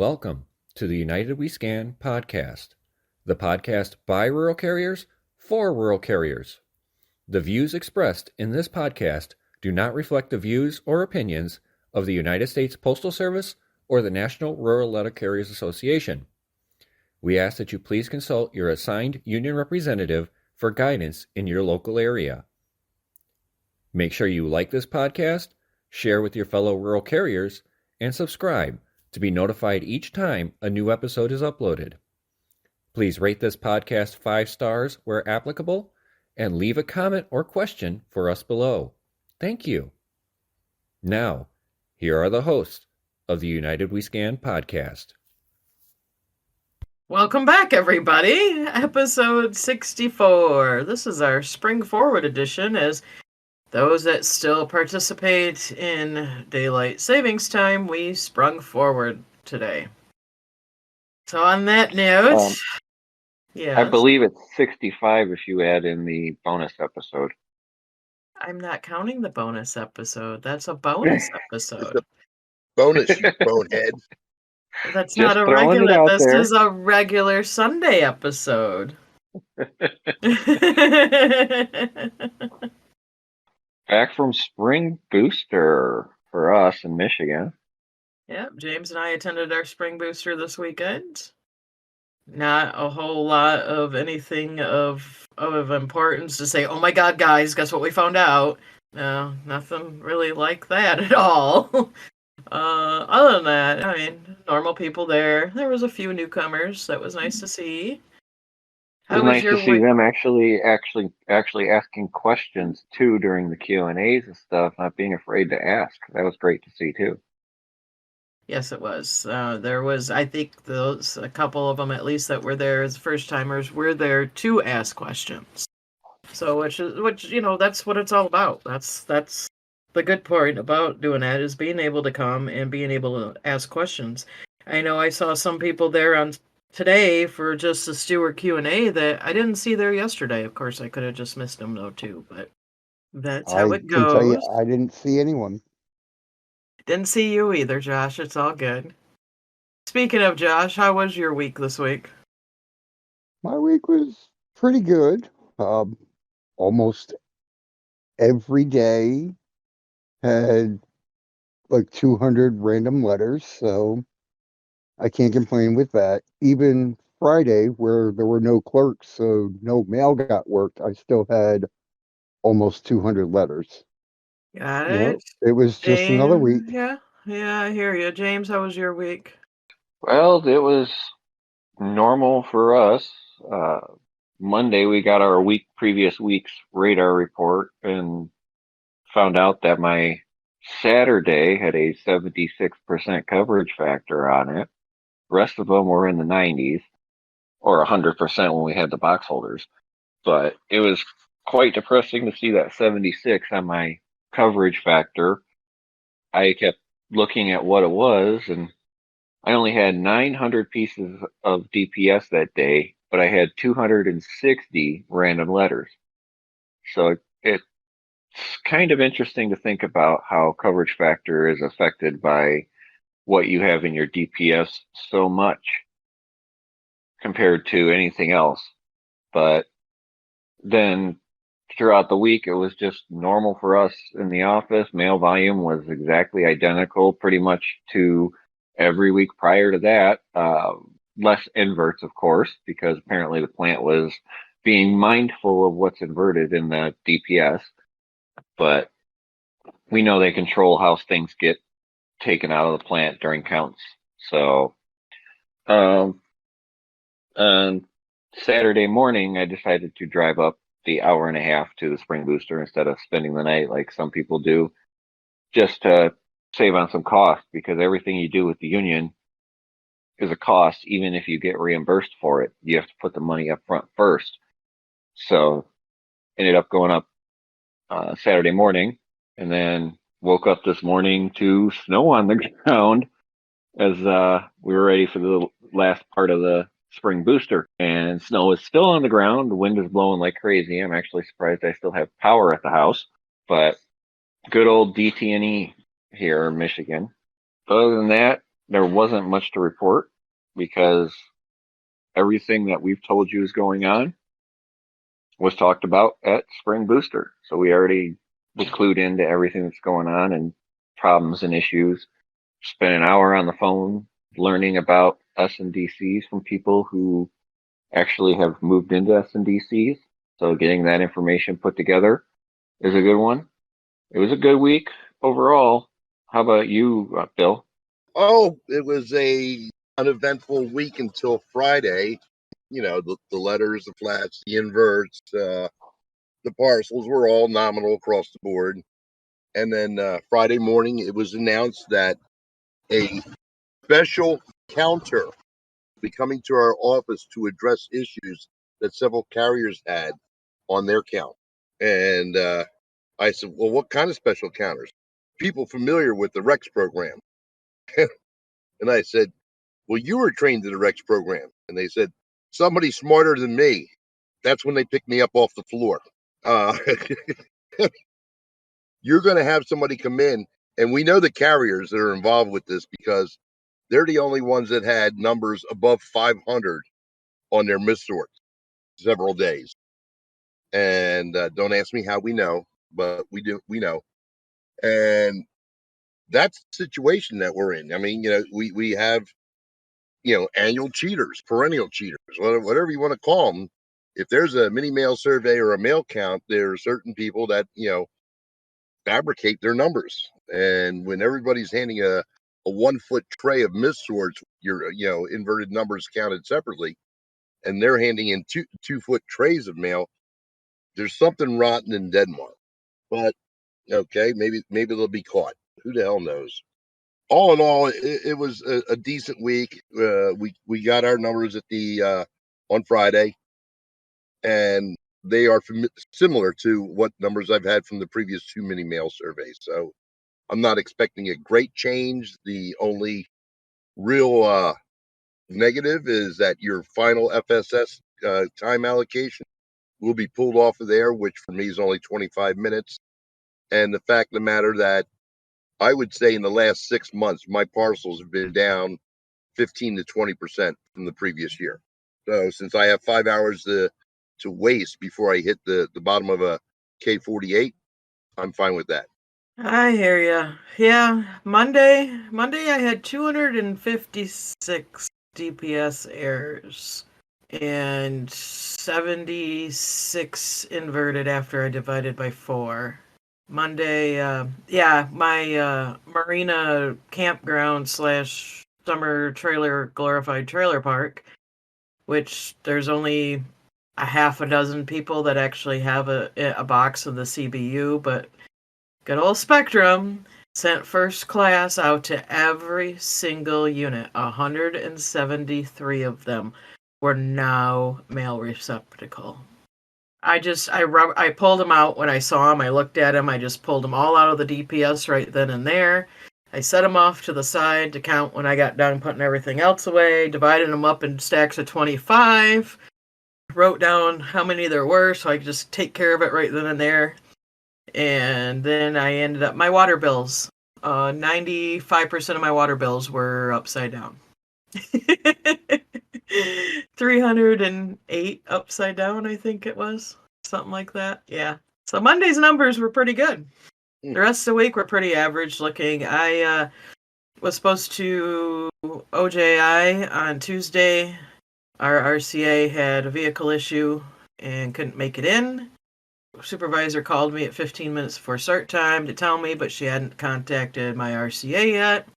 Welcome to the United We Scan podcast, the podcast by rural carriers for rural carriers. The views expressed in this podcast do not reflect the views or opinions of the United States Postal Service or the National Rural Letter Carriers Association. We ask that you please consult your assigned union representative for guidance in your local area. Make sure you like this podcast, share with your fellow rural carriers, and subscribe to be notified each time a new episode is uploaded. Please rate this podcast 5 stars where applicable, and leave a comment or question for us below. Thank you. Now, here are the hosts of the United We Scan podcast. Welcome back, everybody. Episode 64. This is our Spring Forward edition, as those that still participate in daylight savings time, we sprung forward today. So on that note, yes. I believe it's 65 if you add in the bonus episode. I'm not counting the bonus episode. That's a bonus episode. It's a bonus, you bonehead. That's Just not a throwing it regular. out This there. is a regular Sunday episode. Back from Spring Booster for us in Michigan. Yep, James and I attended our Spring Booster this weekend. Not a whole lot of anything of importance to say, oh my god, guys, guess what we found out? No, nothing really like that at all. Other than that, I mean, normal people there. There was a few newcomers. That was nice to see. It was nice to see them actually asking questions too during the Q&As and stuff, not being afraid to ask. That was great to see too. Yes, it was. There was, I think, a couple of them at least that were there as first timers were there to ask questions. So, which that's what it's all about. That's the good part about doing that, is being able to come and being able to ask questions. I know I saw some people there on today for just the Stewart Q&A that I didn't see there yesterday. Of course, I could have just missed them though too, but that's how it goes. Tell you, I didn't see anyone. Didn't see you either, Josh. It's all good. Speaking of Josh, how was your week this week? My week was pretty good. Almost every day had like 200 random letters, so I can't complain with that. Even Friday, where there were no clerks, so no mail got worked, I still had almost 200 letters. Got it. It was just another week. Yeah, I hear you. James, how was your week? Well, it was normal for us. Monday, we got our previous week's radar report and found out that my Saturday had a 76% coverage factor on it. The rest of them were in the 90s, or 100% when we had the box holders. But it was quite depressing to see that 76 on my coverage factor. I kept looking at what it was, and I only had 900 pieces of DPS that day, but I had 260 random letters. So it's kind of interesting to think about how coverage factor is affected by what you have in your DPS so much compared to anything else. But then throughout the week, it was just normal for us in the office. Mail volume was exactly identical pretty much to every week prior to that. Less inverts, of course, because apparently the plant was being mindful of what's inverted in the DPS. But we know they control how things get taken out of the plant during counts. So on Saturday morning, I decided to drive up the hour and a half to the Spring Booster instead of spending the night like some people do, just to save on some cost, because everything you do with the union is a cost. Even if you get reimbursed for it, you have to put the money up front first. So ended up going up Saturday morning, and then woke up this morning to snow on the ground as we were ready for the last part of the Spring Booster, and snow is still on the ground. The wind is blowing like crazy. I'm actually surprised I still have power at the house, but good old DT&E here in Michigan. Other than that, there wasn't much to report because everything that we've told you is going on was talked about at Spring Booster. So we already was clued into everything that's going on and problems and issues. Spent an hour on the phone learning about SNDCs from people who actually have moved into SNDCs. So getting that information put together is a good one. It was a good week overall. How about you, Bill? Oh, it was a uneventful week until Friday. You know, the letters, the flats, the inverts, the parcels were all nominal across the board. And then Friday morning, it was announced that a special counter will be coming to our office to address issues that several carriers had on their count. And I said, well, what kind of special counters? People familiar with the REX program. And I said, well, you were trained in the REX program. And they said, somebody smarter than me. That's when they picked me up off the floor. Uh, you're going to have somebody come in, and we know the carriers that are involved with this because they're the only ones that had numbers above 500 on their missorts several days. And don't ask me how we know, but we know. And that's the situation that we're in. I mean, we have, annual cheaters, perennial cheaters, whatever you want to call them. If there's a mini mail survey or a mail count, there are certain people that, fabricate their numbers. And when everybody's handing a 1 foot tray of missorts, your, inverted numbers counted separately, and they're handing in 2 foot trays of mail, there's something rotten in Denmark. But okay, maybe they'll be caught. Who the hell knows? All in all, it was a decent week. We got our numbers at the on Friday, and they are similar to what numbers I've had from the previous 2 mini mail surveys. So I'm not expecting a great change. The only real negative is that your final FSS time allocation will be pulled off of there, which for me is only 25 minutes. And the fact of the matter that I would say in the last 6 months, my parcels have been down 15 to 20% from the previous year. So since I have 5 hours to waste before I hit the bottom of a K48, I'm fine with that. I hear ya. Yeah, Monday I had 256 DPS errors and 76 inverted after I divided by 4. Monday, my marina campground slash summer trailer glorified trailer park, which there's only a half a dozen people that actually have a box of the CBU, but good old Spectrum sent first class out to every single unit. 173 of them were now mail receptacle. I pulled them out when I saw them. I looked at them. I just pulled them all out of the DPS right then and there. I set them off to the side to count when I got done putting everything else away, divided them up in stacks of 25, wrote down how many there were so I could just take care of it right then and there. And then I ended up, my water bills, 95% of my water bills were upside down. 308 upside down, I think it was. Something like that. Yeah. So Monday's numbers were pretty good. The rest of the week were pretty average looking. I was supposed to OJI on Tuesday. Our RCA had a vehicle issue and couldn't make it in. Supervisor called me at 15 minutes before start time to tell me, but she hadn't contacted my RCA yet.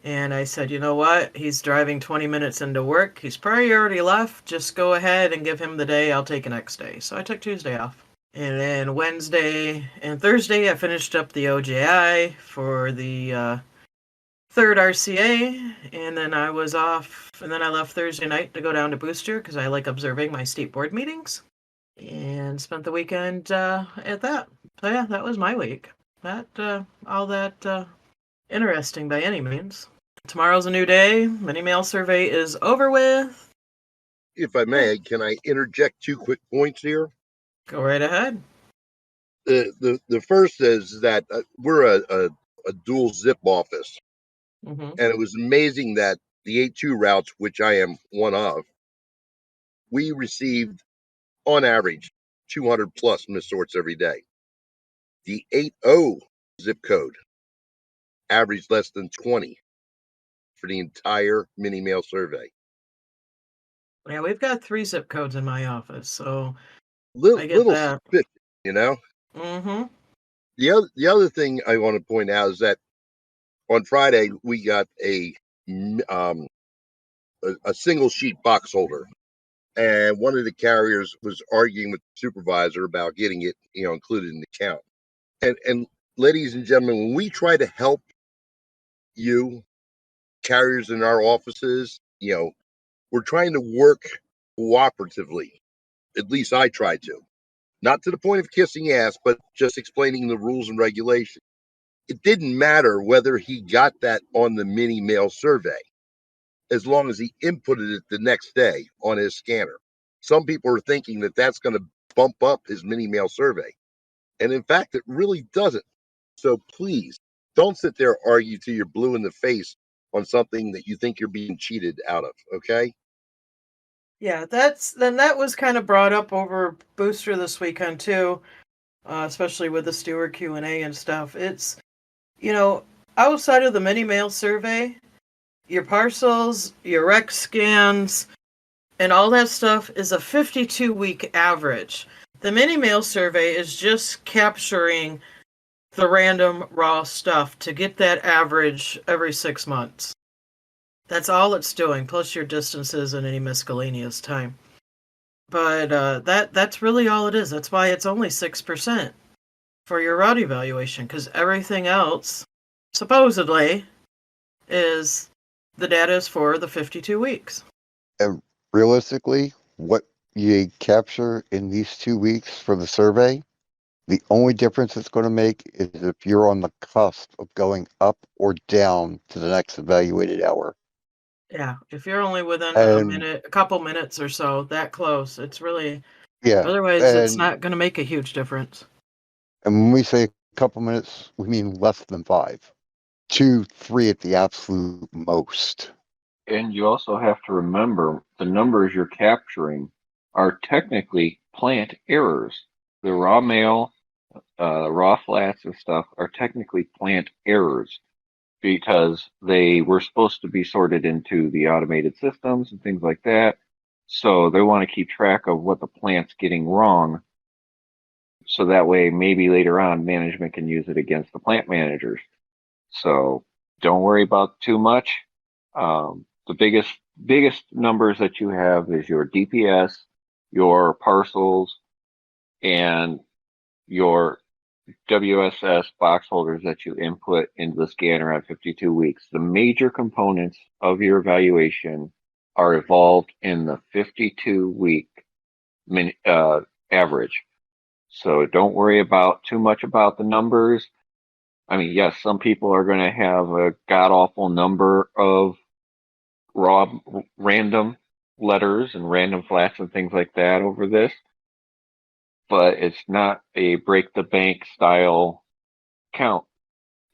And I said, you know what? He's driving 20 minutes into work. He's probably already left. Just go ahead and give him the day. I'll take the next day. So I took Tuesday off. And then Wednesday and Thursday, I finished up the OJI for the third RCA. And then I was off. And then I left Thursday night to go down to Booster because I like observing my state board meetings. And spent the weekend at that. So yeah, that was my week. Not all that interesting by any means. Tomorrow's a new day. Mini mail survey is over with. If I may, can I interject 2 quick points here? Go right ahead. The first is that we're a dual zip office. Mm-hmm. And it was amazing that the 8-2 routes, which I am one of, we received on average 200 plus missed sorts every day. The 80 zip code averaged less than 20 for the entire mini mail survey. Yeah, we've got 3 zip codes in my office, so I get Little that. suspicious, you know. Mm-hmm. The other thing I want to point out is that on Friday we got um, a single sheet box holder, and one of the carriers was arguing with the supervisor about getting it, included in the count. And ladies and gentlemen, when we try to help you carriers in our offices, we're trying to work cooperatively. At least I try to. Not to the point of kissing ass, but just explaining the rules and regulations. It didn't matter whether he got that on the mini mail survey, as long as he inputted it the next day on his scanner. Some people are thinking that that's going to bump up his mini mail survey. And in fact, it really doesn't. So please don't sit there and argue till you're blue in the face on something that you think you're being cheated out of. Okay. Yeah, that was kind of brought up over Booster this weekend too, especially with the Steward Q&A and stuff. It's, you know, outside of the mini mail survey, your parcels, your rec scans, and all that stuff is a 52-week average. The mini mail survey is just capturing the random raw stuff to get that average every 6 months. That's all it's doing, plus your distances and any miscellaneous time. But that's really all it is. That's why it's only 6% for your route evaluation, because everything else, supposedly, is the data is for the 52 weeks. And realistically, what you capture in these 2 weeks for the survey, the only difference it's going to make is if you're on the cusp of going up or down to the next evaluated hour. Yeah, if you're only within And a couple minutes or so, that close, it's really, yeah, otherwise it's and not going to make a huge difference. when we say a couple minutes, we mean less than 5. 2, 3 at the absolute most. And you also have to remember the numbers you're capturing are technically plant errors. The raw mail, raw flats and stuff are technically plant errors because they were supposed to be sorted into the automated systems and things like that. So they want to keep track of what the plant's getting wrong. So that way, maybe later on, management can use it against the plant managers. So don't worry about too much. The biggest numbers that you have is your DPS, your parcels, and your WSS box holders that you input into the scanner at 52 weeks. The major components of your evaluation are evolved in the 52-week average. So don't worry about too much about the numbers. I mean, yes, some people are going to have a god awful number of raw random letters and random flats and things like that over this, but it's not a break the bank style count.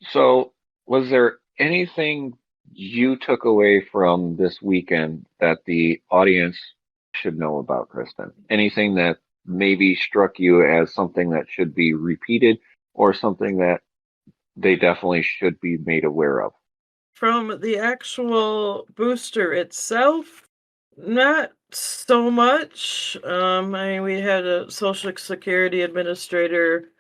So, was there anything you took away from this weekend that the audience should know about, Kristin? Anything that maybe struck you as something that should be repeated or something that they definitely should be made aware of? From the actual booster itself, not so much. I mean, we had a Social Security administrator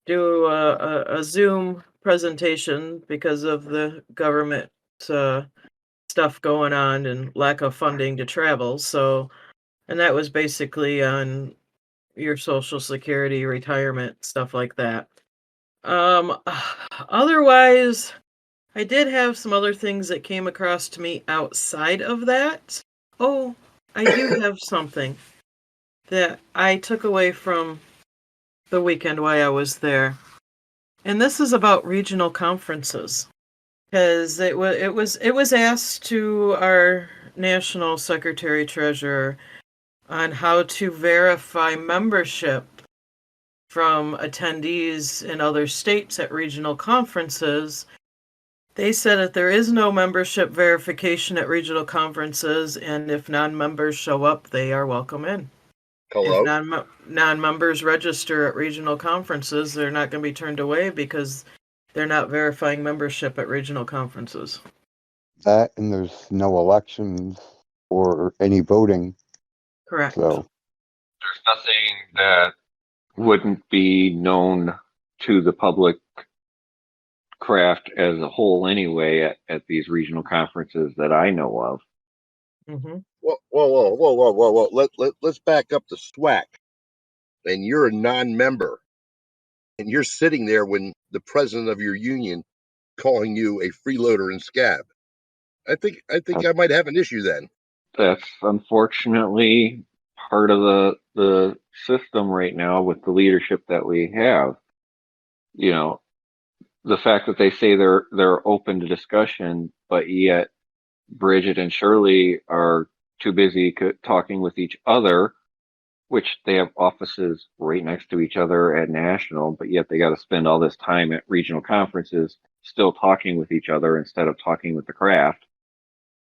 do a Zoom presentation because of the government stuff going on and lack of funding to travel. So, and that was basically on your Social Security, retirement, stuff like that. Um, Otherwise, I did have some other things that came across to me outside of that. Oh, I do have something that I took away from the weekend while I was there. And this is about regional conferences. Because it was asked to our national secretary treasurer on how to verify membership from attendees in other states at regional conferences. They said that there is no membership verification at regional conferences, and if non-members show up, they are welcome in. Hello? If non-members register at regional conferences, they're not going to be turned away because they're not verifying membership at regional conferences. That, and there's no elections or any voting. Correct. So There's nothing that wouldn't be known to the public craft as a whole anyway at these regional conferences that I know of. Mm-hmm. Whoa. Let's back up to SWAC. And you're a non-member. And you're sitting there when the president of your union calling you a freeloader and scab. I think I might have an issue then. That's unfortunately part of the system right now with the leadership that we have. You know, the fact that they say they're open to discussion, but yet Bridget and Shirley are too busy talking with each other, which they have offices right next to each other at national, but yet they got to spend all this time at regional conferences still talking with each other instead of talking with the craft.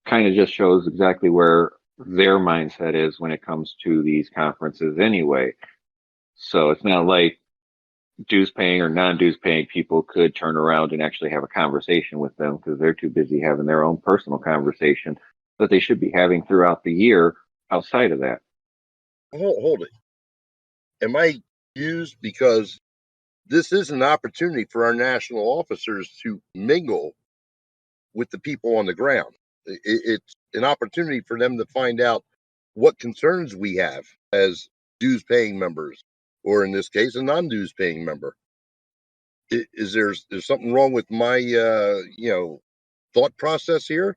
Kind of just shows exactly where their mindset is when it comes to these conferences anyway. So it's not like dues paying or non-dues paying people could turn around and actually have a conversation with them because they're too busy having their own personal conversation that they should be having throughout the year outside of that. Hold it. Am I used? Because this is an opportunity for our national officers to mingle with the people on the ground. It's an opportunity for them to find out what concerns we have as dues paying members, or in this case, a non-dues paying member. Is there's something wrong with my thought process here,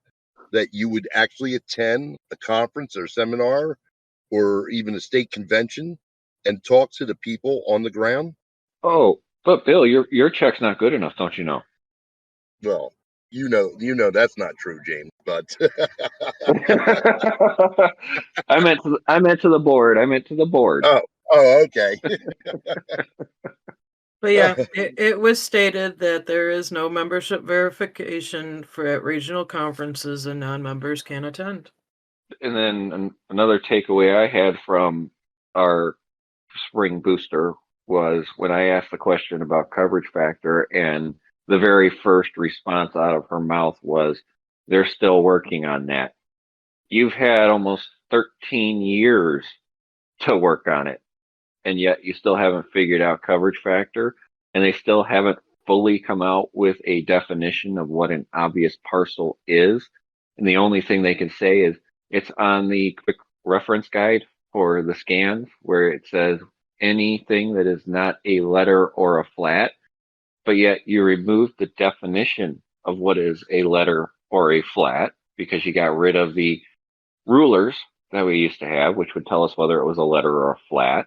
that you would actually attend a conference or seminar or even a state convention and talk to the people on the ground? Oh, but Bill, your check's not good enough, don't you know? Well, you know that's not true, James. But I meant to the board. I meant to the board. oh, okay. But yeah, it was stated that there is no membership verification for at regional conferences and non-members can attend. And then another takeaway I had from our spring booster was when I asked the question about coverage factor, and the very first response out of her mouth was, they're still working on that. You've had almost 13 years to work on it, and yet you still haven't figured out coverage factor, and they still haven't fully come out with a definition of what an obvious parcel is. And the only thing they can say is it's on the quick reference guide for the scans where it says anything that is not a letter or a flat, but yet you remove the definition of what is a letter or a flat because you got rid of the rulers that we used to have, which would tell us whether it was a letter or a flat.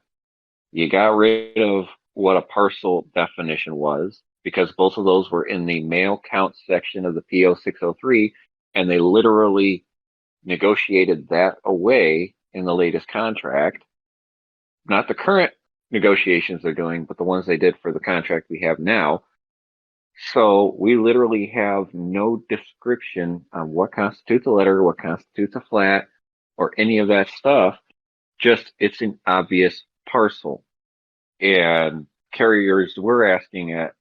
You got rid of what a parcel definition was because both of those were in the mail count section of the PO 603, and they literally negotiated that away in the latest contract. Not the current negotiations they're doing, but the ones they did for the contract we have now. So we literally have no description on what constitutes a letter, what constitutes a flat, or any of that stuff. Just it's an obvious parcel. And carriers were asking at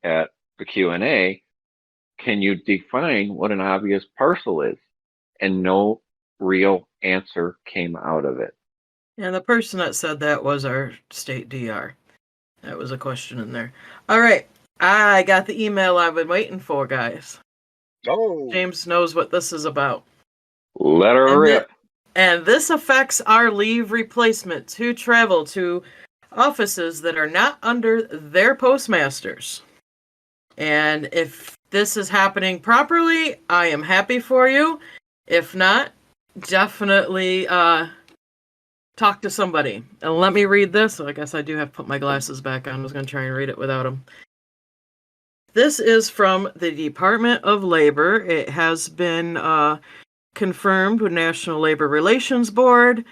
the Q&A, can you define what an obvious parcel is? And no real answer came out of it. And the person that said that was our state DR. That was a question in there. All right. I got the email I've been waiting for, guys. Oh, James knows what this is about. Let her rip. And this affects our leave replacements who travel to offices that are not under their postmasters. And if this is happening properly, I am happy for you. If not, definitely talk to somebody. And let me read this. So I guess I do have to put my glasses back on. I was going to try and read it without them. This is from the Department of Labor. It has been confirmed with National Labor Relations Board.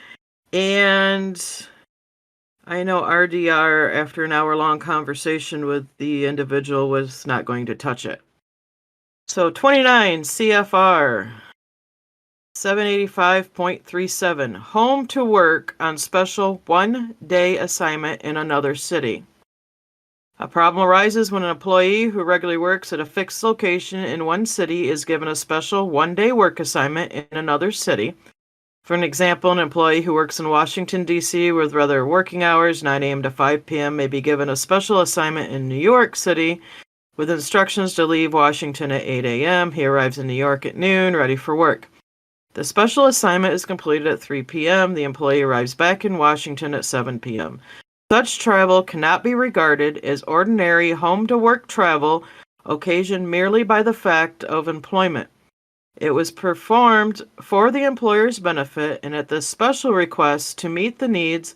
And I know RDR, after an hour-long conversation with the individual, was not going to touch it. So 29 CFR 785.37, home to work on special one-day assignment in another city. A problem arises when an employee who regularly works at a fixed location in one city is given a special one-day work assignment in another city. For an example, an employee who works in Washington, D.C. with regular working hours, 9 a.m. to 5 p.m., may be given a special assignment in New York City with instructions to leave Washington at 8 a.m. He arrives in New York at noon, ready for work. The special assignment is completed at 3 p.m. The employee arrives back in Washington at 7 p.m. Such travel cannot be regarded as ordinary home-to-work travel occasioned merely by the fact of employment. It was performed for the employer's benefit and at the special request to meet the needs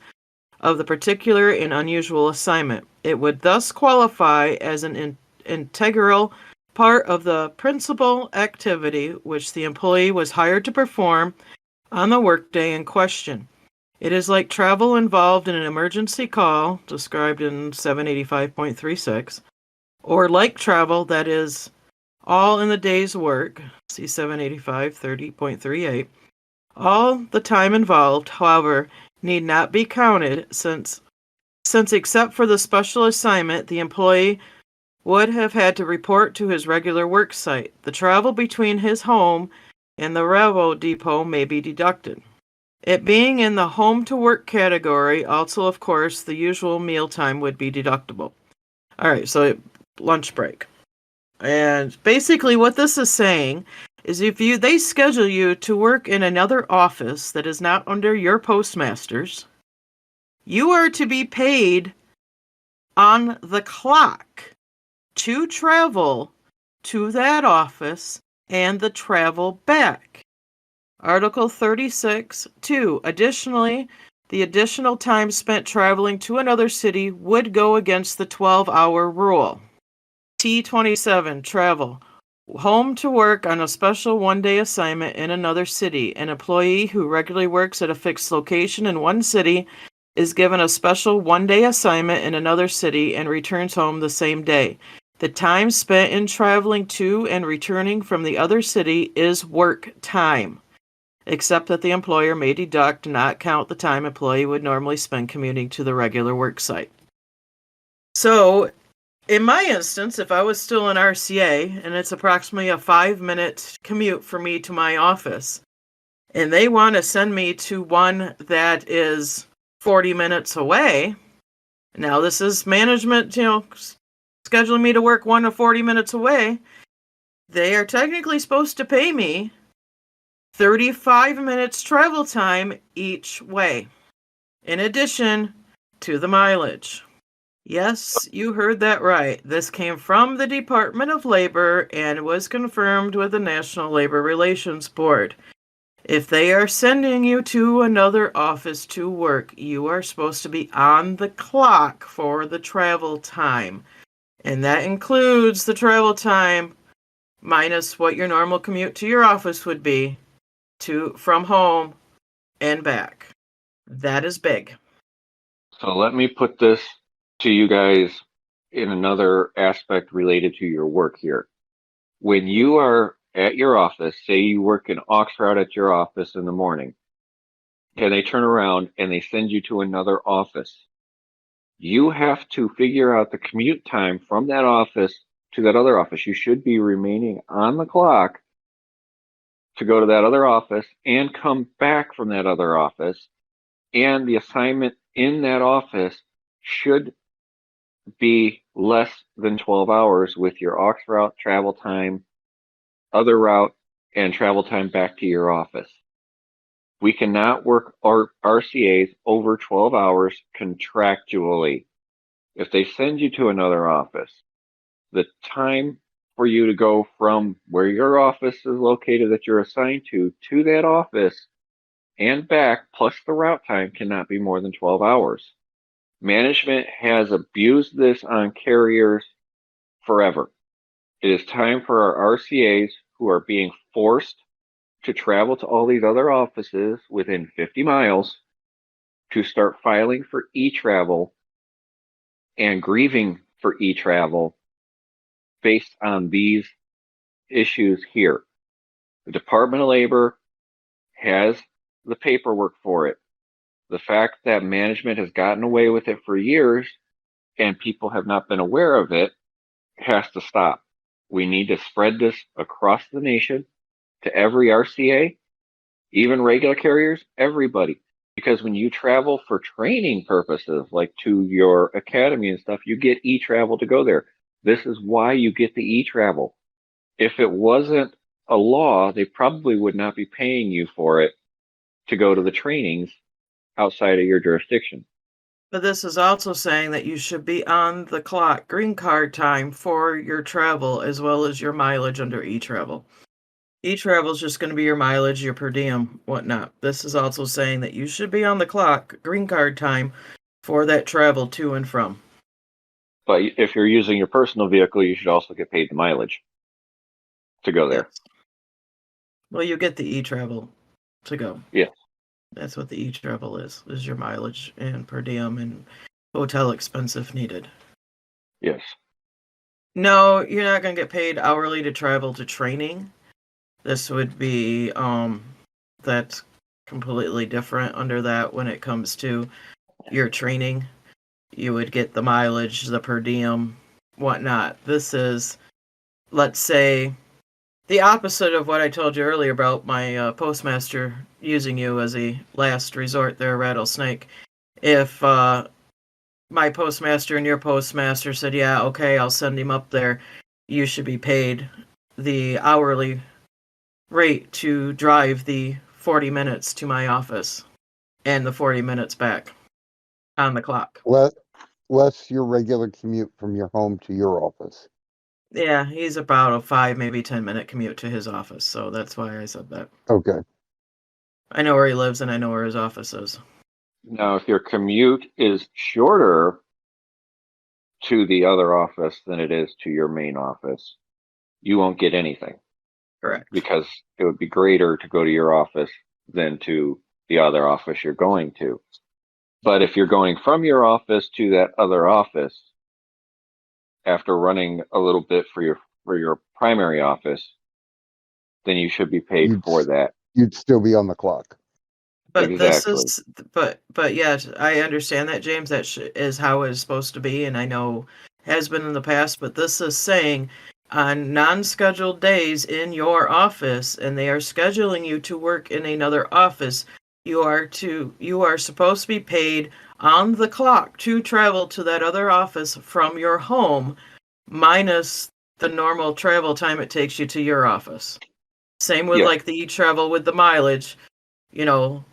of the particular and unusual assignment. It would thus qualify as an integral part of the principal activity which the employee was hired to perform on the workday in question. It is like travel involved in an emergency call, described in 785.36, or like travel that is all in the day's work, see 785.30.38. All the time involved, however, need not be counted since except for the special assignment, the employee would have had to report to his regular work site. The travel between his home and the railroad depot may be deducted. It being in the home-to-work category, also, of course, the usual mealtime would be deductible. All right, so lunch break. And basically what this is saying is they schedule you to work in another office that is not under your postmasters, you are to be paid on the clock to travel to that office and the travel back. Article 36(2). Additionally, the additional time spent traveling to another city would go against the 12-hour rule. T27, travel. Home to work on a special one-day assignment in another city. An employee who regularly works at a fixed location in one city is given a special one-day assignment in another city and returns home the same day. The time spent in traveling to and returning from the other city is work time, except that the employer may deduct, not count the time employee would normally spend commuting to the regular work site. So, in my instance, if I was still in RCA and it's approximately a 5-minute commute for me to my office, and they want to send me to one that is 40 minutes away, now this is management, scheduling me to work 1 to 40 minutes away, they are technically supposed to pay me 35 minutes travel time each way, in addition to the mileage. Yes, you heard that right. This came from the Department of Labor and was confirmed with the National Labor Relations Board. If they are sending you to another office to work, you are supposed to be on the clock for the travel time. And that includes the travel time minus what your normal commute to your office would be from home and back. That is big. So let me put this to you guys in another aspect related to your work here. When you are at your office, say you work in Oxford at your office in the morning, and they turn around and they send you to another office, you have to figure out the commute time from that office to that other office. You should be remaining on the clock to go to that other office and come back from that other office. And the assignment in that office should be less than 12 hours with your aux route, travel time, other route, and travel time back to your office. We cannot work our RCAs over 12 hours contractually. If they send you to another office, the time for you to go from where your office is located that you're assigned to that office and back, plus the route time, cannot be more than 12 hours. Management has abused this on carriers forever. It is time for our RCAs who are being forced to travel to all these other offices within 50 miles to start filing for e-travel and grieving for e-travel based on these issues here. The Department of Labor has the paperwork for it. The fact that management has gotten away with it for years and people have not been aware of it has to stop. We need to spread this across the nation to every RCA, even regular carriers, everybody. Because when you travel for training purposes, like to your academy and stuff, you get e-travel to go there. This is why you get the e-travel. If it wasn't a law, they probably would not be paying you for it to go to the trainings outside of your jurisdiction. But this is also saying that you should be on the clock, green card time for your travel as well as your mileage under e-travel. E-travel is just going to be your mileage, your per diem, whatnot. This is also saying that you should be on the clock, green card time, for that travel to and from. But if you're using your personal vehicle, you should also get paid the mileage to go there. Yes. Well, you get the e-travel to go. Yes. That's what the e-travel is your mileage and per diem and hotel expense if needed. Yes. No, you're not going to get paid hourly to travel to training. This would be, that's completely different under that when it comes to your training. You would get the mileage, the per diem, whatnot. This is, let's say, the opposite of what I told you earlier about my postmaster using you as a last resort there, Rattlesnake. If my postmaster and your postmaster said, yeah, okay, I'll send him up there, you should be paid the hourly rate to drive the 40 minutes to my office and the 40 minutes back on the clock. Less your regular commute from your home to your office. Yeah, he's about a 5, maybe 10-minute commute to his office, so that's why I said that. Okay. I know where he lives and I know where his office is. Now, if your commute is shorter to the other office than it is to your main office, you won't get anything. Correct. Because it would be greater to go to your office than to the other office you're going to. But if you're going from your office to that other office, after running a little bit for your primary office, then you should be paid for that. You'd still be on the clock. But Exactly. this is, but yeah, I understand that, James. That is how it's supposed to be, and I know has been in the past. But this is saying on non-scheduled days in your office, and they are scheduling you to work in another office, you are supposed to be paid on the clock to travel to that other office from your home, minus the normal travel time it takes you to your office. Same with like the e-travel with the mileage, you know.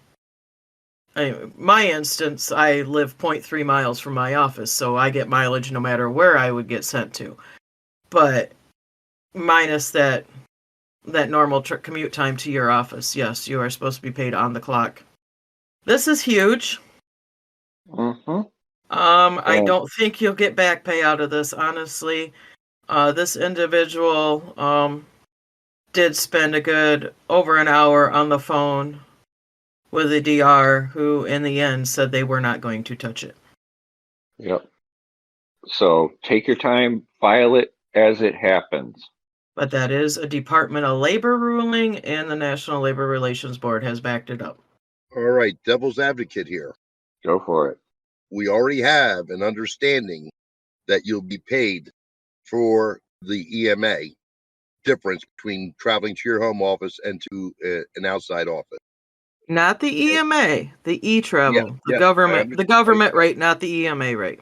My instance, I live 0.3 miles from my office, so I get mileage no matter where I would get sent to. But minus that normal commute time to your office, yes, you are supposed to be paid on the clock. This is huge. Mm-hmm. I don't think you'll get back pay out of this, honestly. This individual did spend a good over an hour on the phone with a DR who, in the end, said they were not going to touch it. Yep. So take your time, file it as it happens. But that is a Department of Labor ruling, and the National Labor Relations Board has backed it up. All right, devil's advocate here. Go for it. We already have an understanding that you'll be paid for the EMA difference between traveling to your home office and to an outside office. Not the EMA, the e-travel, the government rate, not the EMA rate.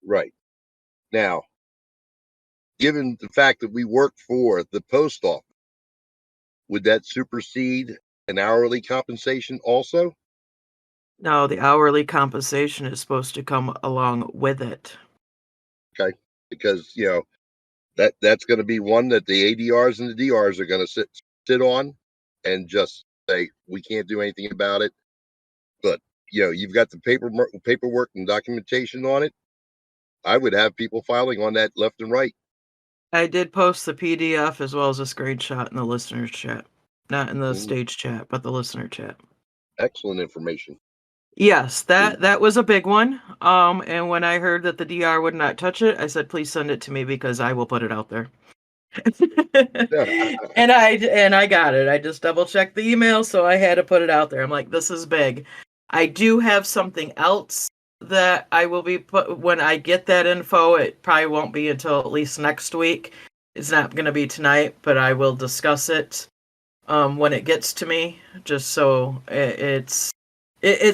Right. Now, given the fact that we work for the post office, would that supersede an hourly compensation also? No, the hourly compensation is supposed to come along with it. Okay, because that's going to be one that the ADRs and the DRs are going to sit on and just say we can't do anything about it. But you've got the paperwork and documentation on it. I would have people filing on that left and right. I did post the PDF as well as a screenshot in the listener chat. Not in the stage chat, but the listener chat. Excellent information. Yes, that was a big one. And when I heard that the DR would not touch it, I said, please send it to me because I will put it out there. and I got it. I just double checked the email, so I had to put it out there. I'm like, this is big. I do have something else that I will be put when I get that info. It probably won't be until at least next week. It's not going to be tonight, but I will discuss it when it gets to me. Just so it's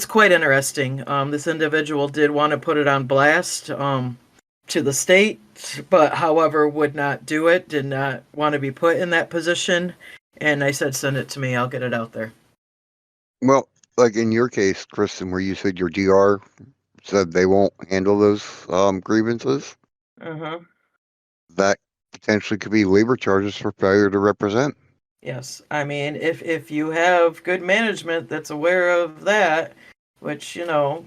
quite interesting. This individual did want to put it on blast to the state, but however would not do it, did not want to be put in that position. And I said, send it to me. I'll get it out there. Well, like in your case, Kristen, where you said your DR said they won't handle those grievances, that potentially could be labor charges for failure to represent. Yes. I mean, if you have good management that's aware of that, which,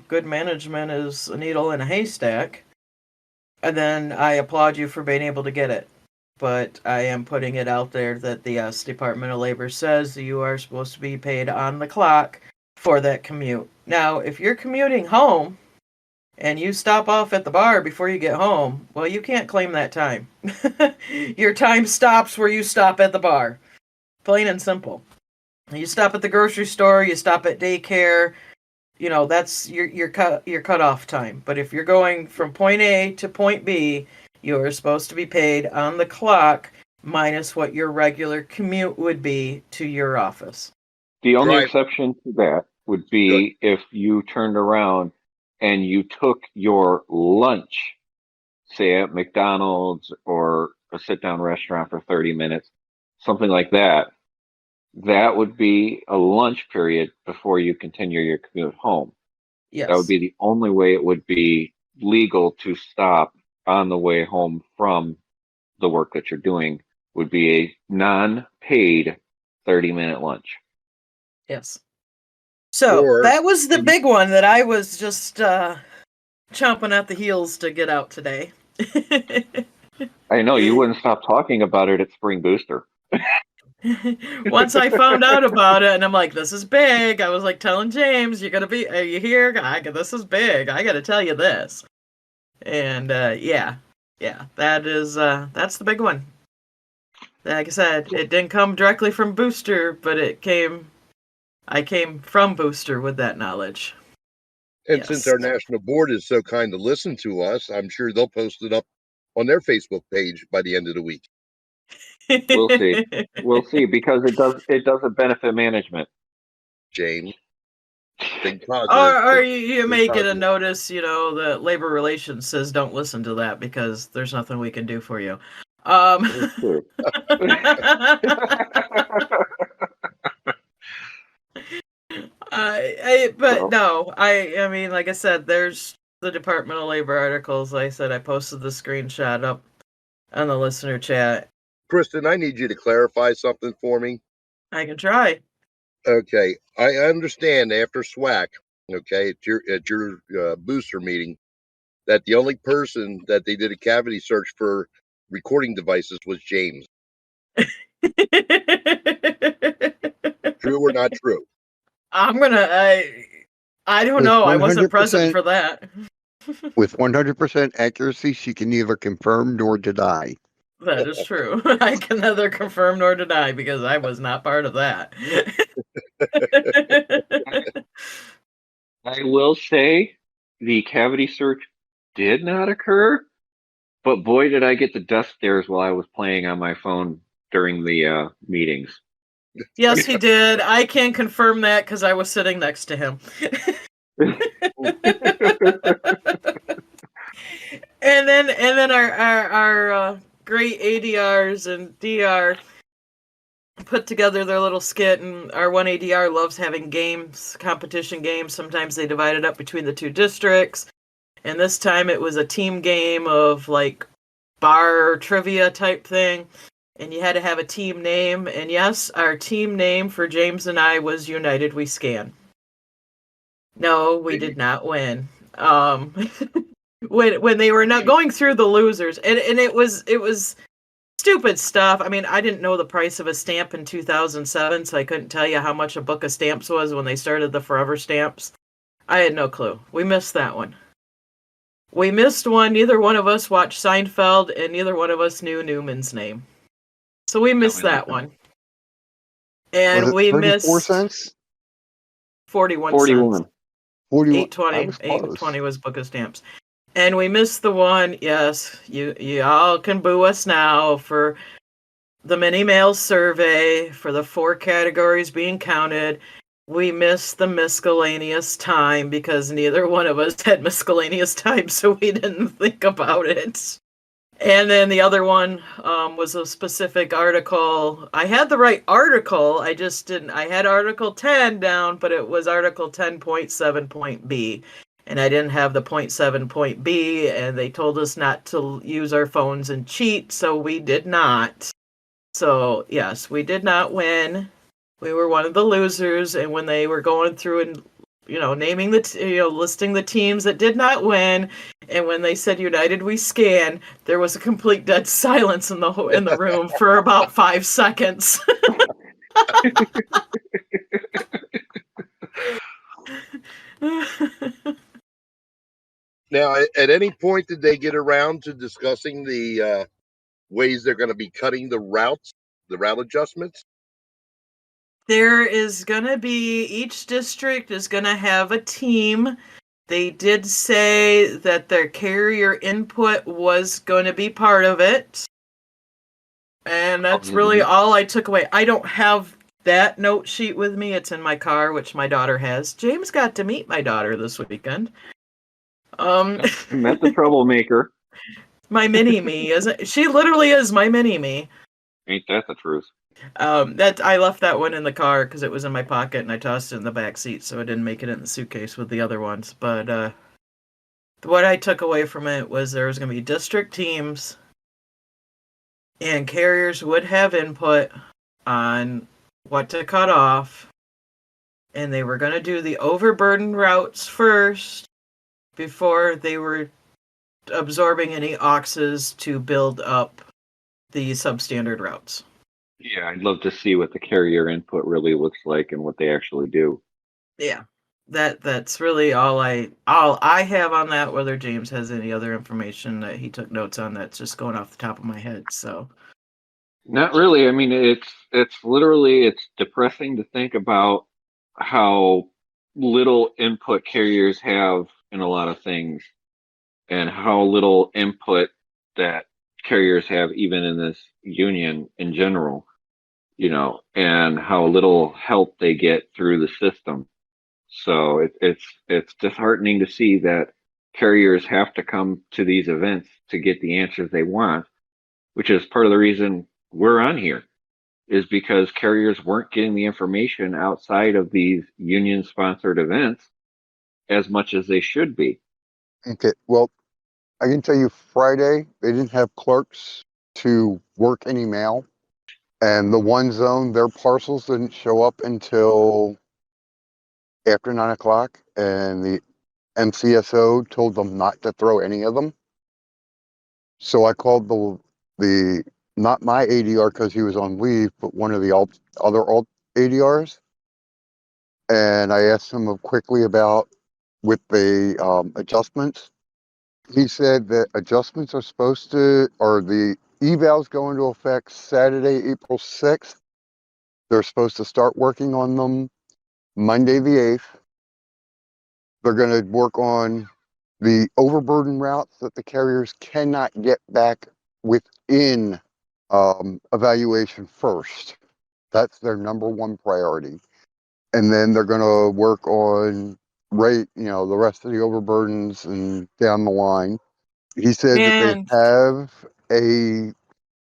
good management is a needle in a haystack, and then I applaud you for being able to get it. But I am putting it out there that the Department of Labor says you are supposed to be paid on the clock for that commute. Now, if you're commuting home and you stop off at the bar before you get home, well, you can't claim that time. Your time stops where you stop at the bar. Plain and simple. You stop at the grocery store, you stop at daycare, that's your cut off time. But if you're going from point A to point B, you're supposed to be paid on the clock minus what your regular commute would be to your office. The only exception to that would be if you turned around and you took your lunch, say at McDonald's or a sit-down restaurant for 30 minutes, something like that. That would be a lunch period before you continue your commute home. Yes. That would be the only way it would be legal to stop on the way home from the work that you're doing, would be a non-paid 30-minute lunch. Yes. So that was the big one that I was just chomping at the heels to get out today. I know, you wouldn't stop talking about it at Spring Booster. Once I found out about it, and I'm like, this is big. I was like telling James, are you here? This is big. I got to tell you this. And yeah, that's the big one. Like I said, it didn't come directly from Booster, but I came from Booster with that knowledge. And since our national board is so kind to listen to us, I'm sure they'll post it up on their Facebook page by the end of the week. We'll see, because it doesn't benefit management, James. Think positive. Or you may get a notice, that Labor Relations says don't listen to that because there's nothing we can do for you. That's true. I mean, like I said, there's the Department of Labor articles. Like I said, I posted the screenshot up on the listener chat. Kristin, I need you to clarify something for me. I can try. Okay, I understand after SWAC, okay, at your booster meeting, that the only person that they did a cavity search for recording devices was James. True or not true? I'm gonna. I don't know. I wasn't present for that. With 100% accuracy, she can neither confirm nor deny. That is true. I can neither confirm nor deny because I was not part of that. I will say the cavity search did not occur, but boy, did I get the death stares while I was playing on my phone during the meetings. Yes, he did. I can confirm that because I was sitting next to him. And then our great ADRs and DR put together their little skit, and our one ADR loves having games, competition games. Sometimes they divide it up between the two districts, and this time it was a team game of like bar trivia type thing, and you had to have a team name. And yes, our team name for James and I was United We Scan. No, we did not win. When they were not going through the losers, and it was stupid stuff. I mean, I didn't know the price of a stamp in 2007, so I couldn't tell you how much a book of stamps was when they started the Forever stamps. I had no clue. We missed that one. We missed one. Neither one of us watched Seinfeld, and neither one of us knew Newman's name. So we missed Something like that one. And Was it we 34 missed cents? 41 cents. 41. 41. 820. I was close. 820 was Book of Stamps. And we missed the one, yes, you all can boo us now for the mini mail survey for the 4 categories being counted. We missed the miscellaneous time because neither one of us had miscellaneous time, so we didn't think about it. And then the other one was a specific article. I had the right article, I just didn't. I had Article 10 down, but it was Article 10.7.b. And I didn't have the 0.7.b, and they told us not to use our phones and cheat, so we did not. So, yes, we did not win. We were one of the losers, and when they were going through and naming listing the teams that did not win, and when they said United We Scan, there was a complete dead silence in the room for about 5 seconds. Now, at any point did they get around to discussing the ways they're going to be cutting the route adjustments? There is going to be, each district is going to have a team. They did say that their carrier input was going to be part of it. And that's really all I took away. I don't have that note sheet with me. It's in my car, which my daughter has. James got to meet my daughter this weekend. Met the troublemaker. My mini-me, isn't she? Literally is my mini-me. Ain't that the truth? That I left that one in the car because it was in my pocket and I tossed it in the back seat, so it didn't make it in the suitcase with the other ones. But what I took away from it was there was going to be district teams, and carriers would have input on what to cut off, and they were going to do the overburdened routes first before they were absorbing any auxes to build up the substandard routes. Yeah, I'd love to see what the carrier input really looks like and what they actually do. Yeah, that's really all I have on that. Whether James has any other information that he took notes on, that's just going off the top of my head. So Not really. I mean, it's literally it's depressing to think about how little input carriers have in a lot of things, and how little input that carriers have even in this union in general, and how little help they get through the system. So it's disheartening to see that carriers have to come to these events to get the answers they want, which is part of the reason we're on here, is because carriers weren't getting the information outside of these union sponsored events as much as they should be. Okay, well, I can tell you Friday, they didn't have clerks to work any mail. And the one zone, their parcels didn't show up until after 9 o'clock. And the MCSO told them not to throw any of them. So I called the not my ADR because he was on leave, but one of the other ADRs. And I asked him quickly about with the adjustments. He said that adjustments are supposed to, or the evals go into effect Saturday, April 6th. They're supposed to start working on them Monday the 8th. They're going to work on the overburden routes that the carriers cannot get back within evaluation first. That's their number one priority. And then they're going to work on the rest of the overburdens and down the line. He said that they and have a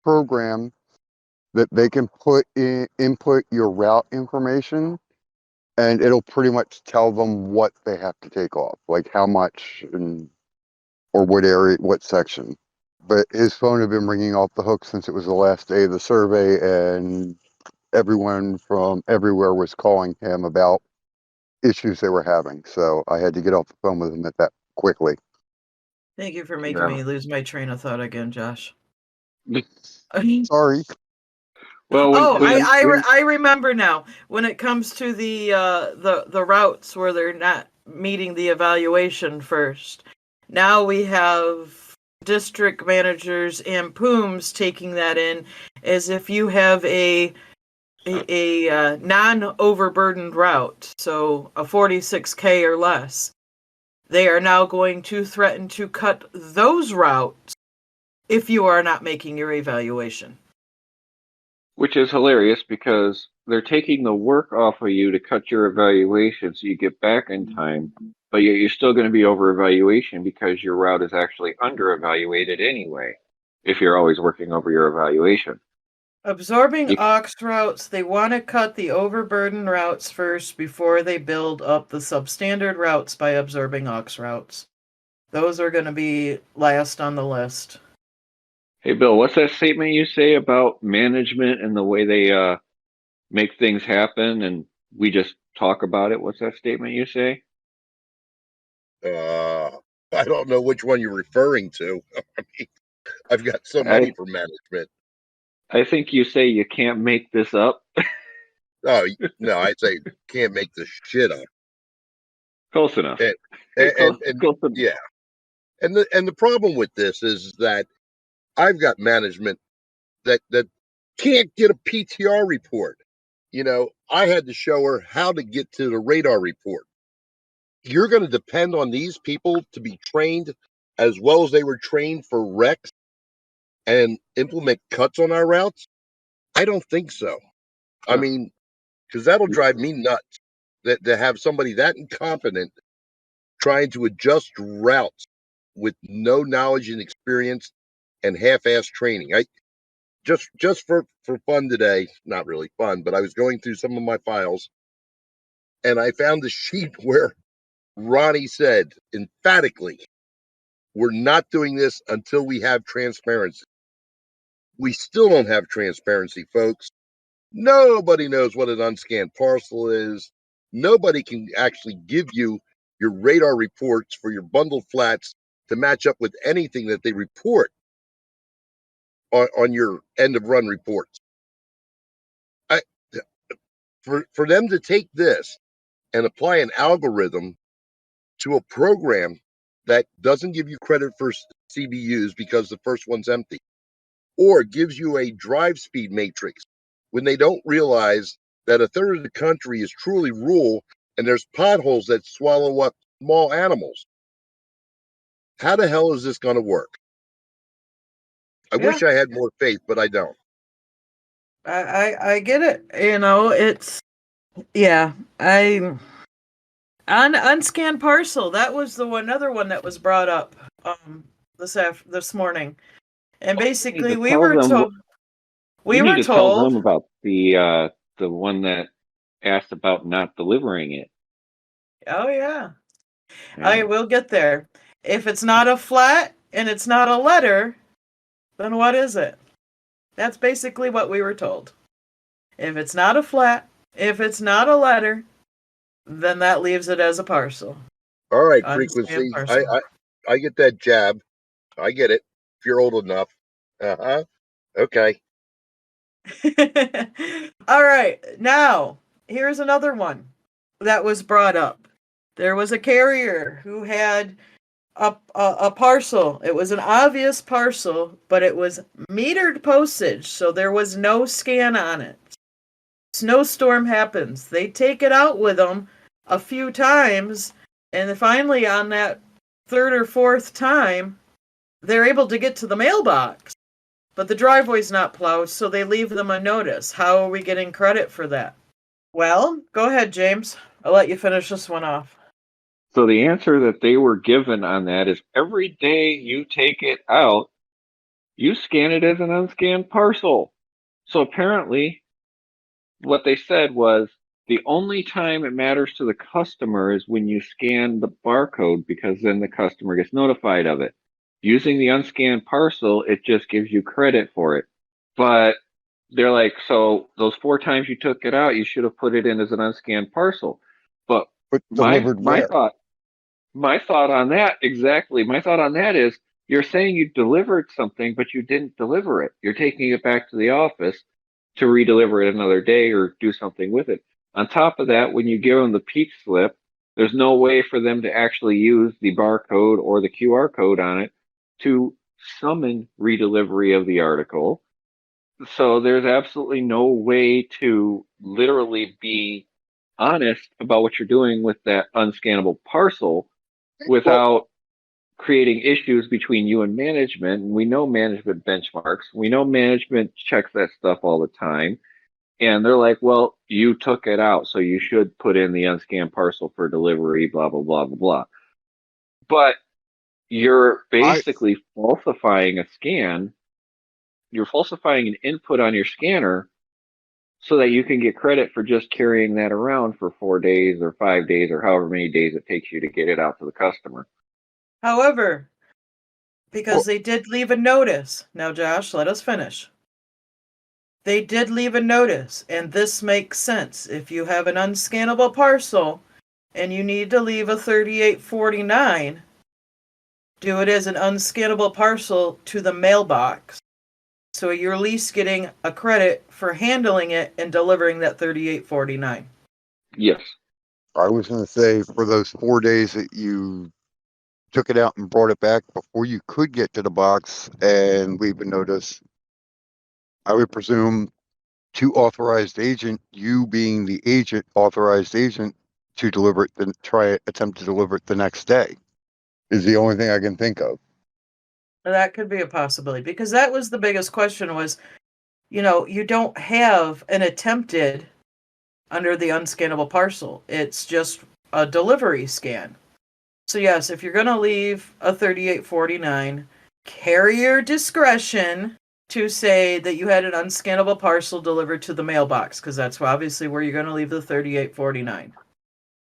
program that they can input your route information, and it'll pretty much tell them what they have to take off, like how much or what area, what section. But his phone had been ringing off the hook since it was the last day of the survey, and everyone from everywhere was calling him about issues they were having. So I had to get off the phone with him at that quickly. thank you for making me lose my train of thought again, Josh. Sorry. Well, I remember now. When it comes to the routes where they're not meeting the evaluation first, now we have district managers and POOMs taking that in is if you have a non-overburdened route, so a 46K or less, they are now going to threaten to cut those routes if you are not making your evaluation. Which is hilarious because they're taking the work off of you to cut your evaluation so you get back in time, but yet you're still going to be over evaluation because your route is actually under evaluated anyway, if you're always working over your evaluation. Absorbing aux routes, they want to cut the overburdened routes first before they build up the substandard routes by absorbing aux routes. Those are going to be last on the list. Hey, Bill, what's that statement you say about management and the way they make things happen and we just talk about it? What's that statement you say? I don't know which one you're referring to. I mean, I've got so many for management. I think you say you can't make this up. Oh, no, I say can't make this shit up. Close enough. Close enough. Yeah. And the problem with this is that I've got management that can't get a PTR report. You know, I had to show her how to get to the radar report. You're going to depend on these people to be trained as well as they were trained for wrecks and implement cuts on our routes? I don't think so. I mean, because that'll drive me nuts that to have somebody that incompetent trying to adjust routes with no knowledge and experience and half-ass training. I just for fun today, not really fun, but I was going through some of my files and I found a sheet where Ronnie said emphatically, we're not doing this until we have transparency. We still don't have transparency, folks. Nobody knows what an unscanned parcel is. Nobody can actually give you your radar reports for your bundled flats to match up with anything that they report on your end of run reports. For them to take this and apply an algorithm to a program that doesn't give you credit for CBUs because the first one's empty, or gives you a drive speed matrix when they don't realize that a third of the country is truly rural and there's potholes that swallow up small animals. How the hell is this going to work? I wish I had more faith, but I don't. I get it. You know, it's on unscanned parcel. That was another one that was brought up this morning, and basically we were told tell them about the one that asked about not delivering it. Oh yeah. I will get there. If it's not a flat and it's not a letter, then what is it? That's basically what we were told. If it's not a flat, if it's not a letter, then that leaves it as a parcel. All right, frequency. I get that jab. I get it. If you're old enough. Uh-huh. Okay. All right. Now, here's another one that was brought up. There was a carrier who had a parcel. It was an obvious parcel, but it was metered postage, so there was no scan on it. Snowstorm happens. They take it out with them a few times, and finally on that third or fourth time, they're able to get to the mailbox. But the driveway's not plowed, so they leave them a notice. How are we getting credit for that? Well, go ahead, James. I'll let you finish this one off. So the answer that they were given on that is every day you take it out, you scan it as an unscanned parcel. So apparently what they said was the only time it matters to the customer is when you scan the barcode, because then the customer gets notified of it. Using the unscanned parcel, it just gives you credit for it. But they're like, so those 4 times you took it out, you should have put it in as an unscanned parcel. But my thought on that is you're saying you delivered something, but you didn't deliver it. You're taking it back to the office to redeliver it another day or do something with it. On top of that, when you give them the peach slip, there's no way for them to actually use the barcode or the QR code on it to summon redelivery of the article. So there's absolutely no way to literally be honest about what you're doing with that unscannable parcel without creating issues between you and management. And we know management benchmarks. We know management checks that stuff all the time. And they're like, well, you took it out, so you should put in the unscanned parcel for delivery, blah, blah, blah, blah, blah. But you're basically falsifying a scan. You're falsifying an input on your scanner so that you can get credit for just carrying that around for 4 days or 5 days or however many days it takes you to get it out to the customer. However, because they did leave a notice. Now, Josh, let us finish. They did leave a notice, and this makes sense. If you have an unscannable parcel and you need to leave a 3849, do it as an unscannable parcel to the mailbox. So you're at least getting a credit for handling it and delivering that 3849. Yes. I was going to say, for those 4 days that you took it out and brought it back before you could get to the box and leave a notice, I would presume to authorized agent, you being the agent, authorized agent, to deliver it, then attempt to deliver it the next day, is the only thing I can think of. That could be a possibility, because that was the biggest question was, you don't have an attempted under the unscannable parcel. It's just a delivery scan. So yes, if you're going to leave a 3849, carrier discretion to say that you had an unscannable parcel delivered to the mailbox, because that's obviously where you're going to leave the 3849.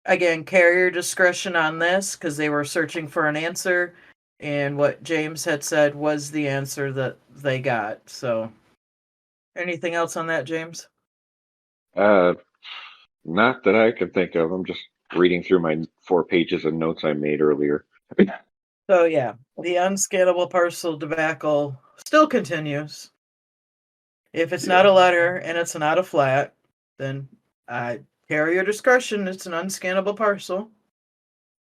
Again, carrier discretion on this, because they were searching for an answer, and what James had said was the answer that they got. So, anything else on that, James? Not that I can think of. I'm just reading through my 4 pages of notes I made earlier. So yeah, the unscannable parcel debacle still continues. If it's not a letter and it's not a flat, then carrier discretion, it's an unscannable parcel.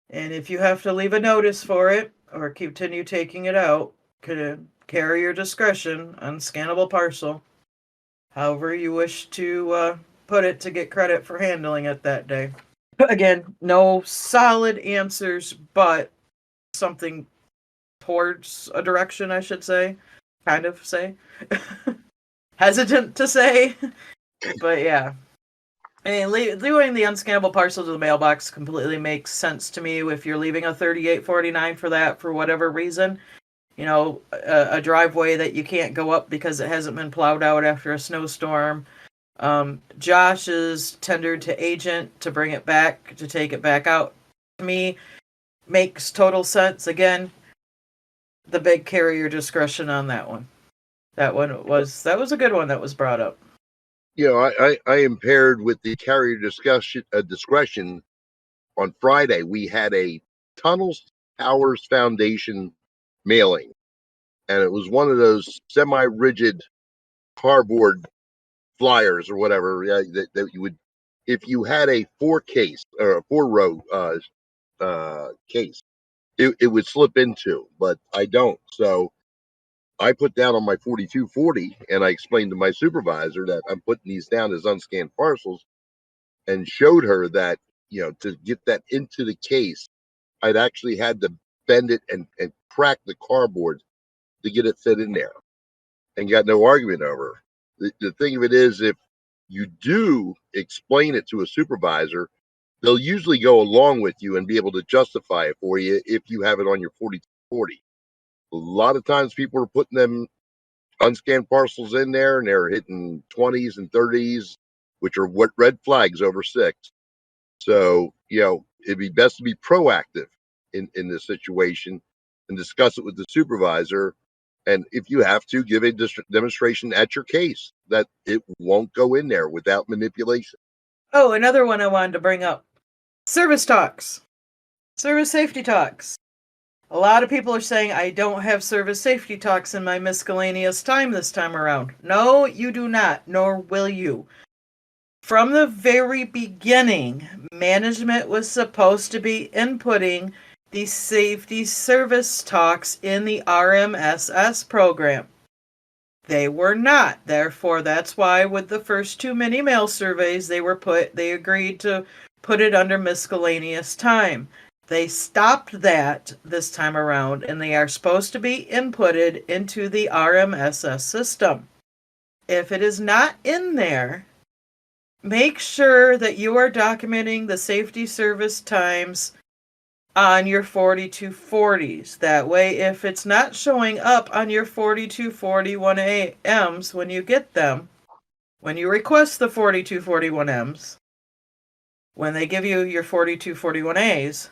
And if you have to leave a notice for it or continue taking it out, carrier discretion, unscannable parcel, however you wish to put it to get credit for handling it that day. Again, no solid answers, but something towards a direction, I should say. Kind of say. Hesitant to say. But yeah. I mean, doing the unscannable parcel to the mailbox completely makes sense to me. If you're leaving a 3849 for that for whatever reason, a driveway that you can't go up because it hasn't been plowed out after a snowstorm. Josh is tendered to agent to bring it back, to take it back out. To me, makes total sense. Again, the big carrier discretion on that one. That was a good one that was brought up. I am paired with the carrier discretion. On Friday, we had a Tunnels Towers Foundation mailing, and it was one of those semi-rigid cardboard flyers or whatever that you would, if you had a 4-case or a 4-row case, it would slip into, but I don't. So I put down on my 4240, and I explained to my supervisor that I'm putting these down as unscanned parcels, and showed her that, to get that into the case, I'd actually had to bend it and crack the cardboard to get it fit in there, and got no argument over. The thing of it is, if you do explain it to a supervisor, they'll usually go along with you and be able to justify it for you if you have it on your 4040. A lot of times people are putting them unscanned parcels in there, and they're hitting 20s and 30s, which are what red flags over 6. So, it'd be best to be proactive in this situation and discuss it with the supervisor. And if you have to, give a demonstration at your case that it won't go in there without manipulation. Oh, another one I wanted to bring up. Service talks. Service safety talks. A lot of people are saying, I don't have service safety talks in my miscellaneous time this time around. No, you do not, nor will you. From the very beginning, management was supposed to be inputting the safety service talks in the RMSS program. They were not. Therefore, that's why with the first 2 mini mail surveys, they agreed to put it under miscellaneous time. They stopped that this time around, and they are supposed to be inputted into the RMSS system. If it is not in there, make sure that you are documenting the safety service times on your 4240s. That way, if it's not showing up on your 4241Ms when you get them, when you request the 4241Ms, when they give you your 4241As,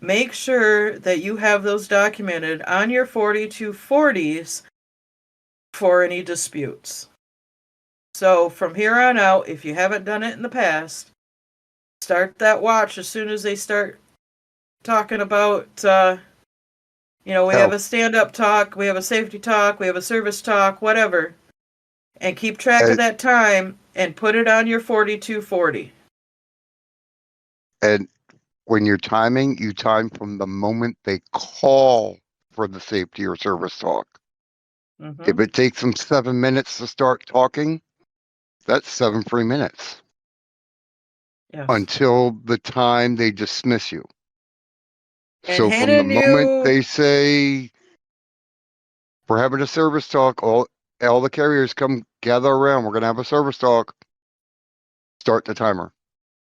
make sure that you have those documented on your 4240s for any disputes. So from here on out, if you haven't done it in the past, start that watch as soon as they start talking about, we have a stand-up talk, we have a safety talk, we have a service talk, whatever. And keep track of that time and put it on your 4240. And when you're timing, you time from the moment they call for the safety or service talk. Mm-hmm. If it takes them 7 minutes to start talking, that's 7 free minutes. Yes. Until the time they dismiss you. And so from the moment they say we're having a service talk, all the carriers come gather around. We're going to have a service talk. Start the timer.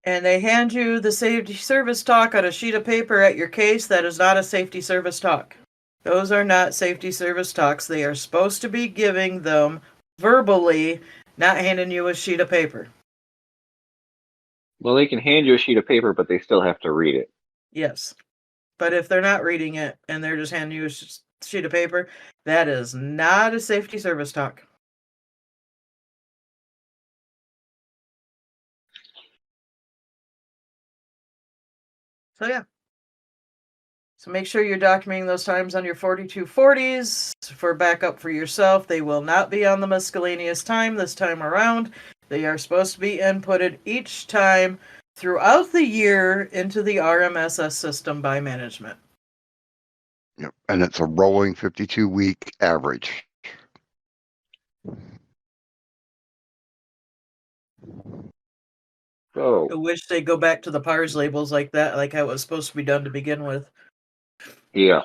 And they hand you the safety service talk on a sheet of paper at your case. That is not a safety service talk. Those are not safety service talks. They are supposed to be giving them verbally, not handing you a sheet of paper. Well, they can hand you a sheet of paper, but they still have to read it. Yes. But if they're not reading it and they're just handing you a sheet of paper, that is not a safety service talk. So yeah. So make sure you're documenting those times on your 4240s for backup for yourself. They will not be on the miscellaneous time this time around. They are supposed to be inputted each time throughout the year into the RMSS system by management. Yep. And it's a rolling 52-week average. So I wish they'd go back to the PARS labels like that, like how it was supposed to be done to begin with. yeah.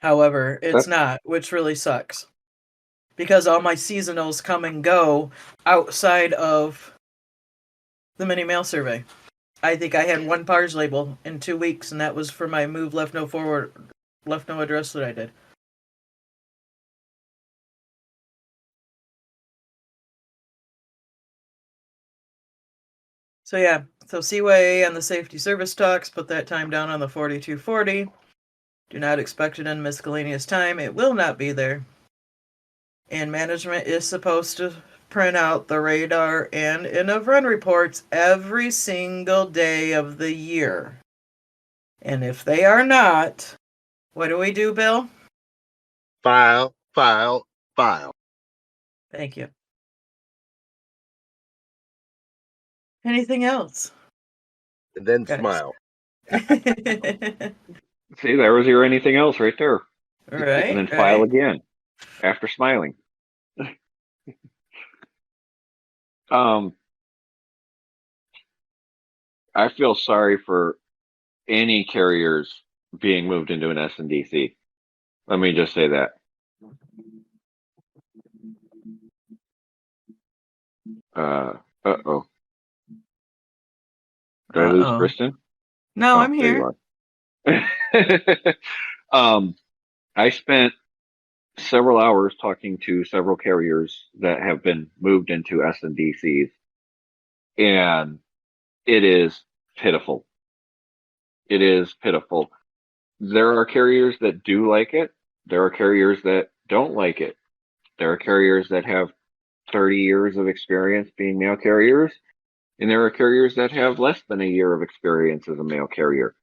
However, it's not, which really sucks. Because all my seasonals come and go outside of the mini mail survey. I think I had one PARS label in 2 weeks, and that was for my move left no forward, left no address that I did. So yeah, so CYA and the safety service talks, put that time down on the 4240. Do not expect it in miscellaneous time. It will not be there. And management is supposed to print out the radar and end of run reports every single day of the year. And if they are not, what do we do, Bill? File, file, file. Thank you. Anything else? And then Guys. smile. See, there was your anything else right there. Right. And then file again after smiling. I feel sorry for any carriers being moved into an SNDC. Let me just say that. Uh-oh. Did I lose Kristin? No, I'm here. I spent several hours talking to several carriers that have been moved into SNDCs, and it is pitiful. It is pitiful. There are carriers that do like it. There are carriers that don't like it. There are carriers that have 30 years of experience being mail carriers, and there are carriers that have less than a year of experience as a mail carrier.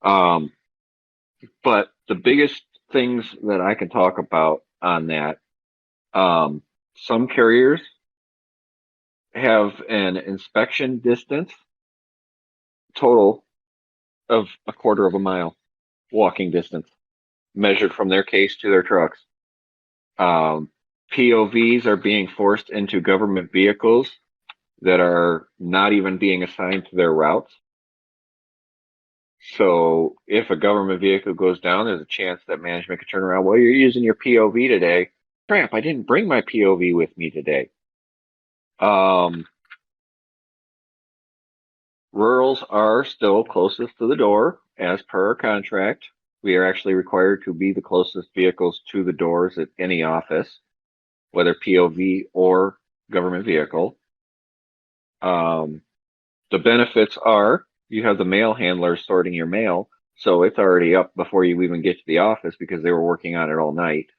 But the biggest things that I can talk about on that, some carriers have an inspection distance total of a quarter of a mile walking distance, measured from their case to their trucks. POVs are being forced into government vehicles that are not even being assigned to their routes. So if a government vehicle goes down, there's a chance that management could turn around. Well, you're using your POV today. Crap, I didn't bring my POV with me today. Rurals are still closest to the door as per our contract. We are actually required to be the closest vehicles to the doors at any office, whether POV or government vehicle. The benefits are you have the mail handler sorting your mail, so it's already up before you even get to the office because they were working on it all night.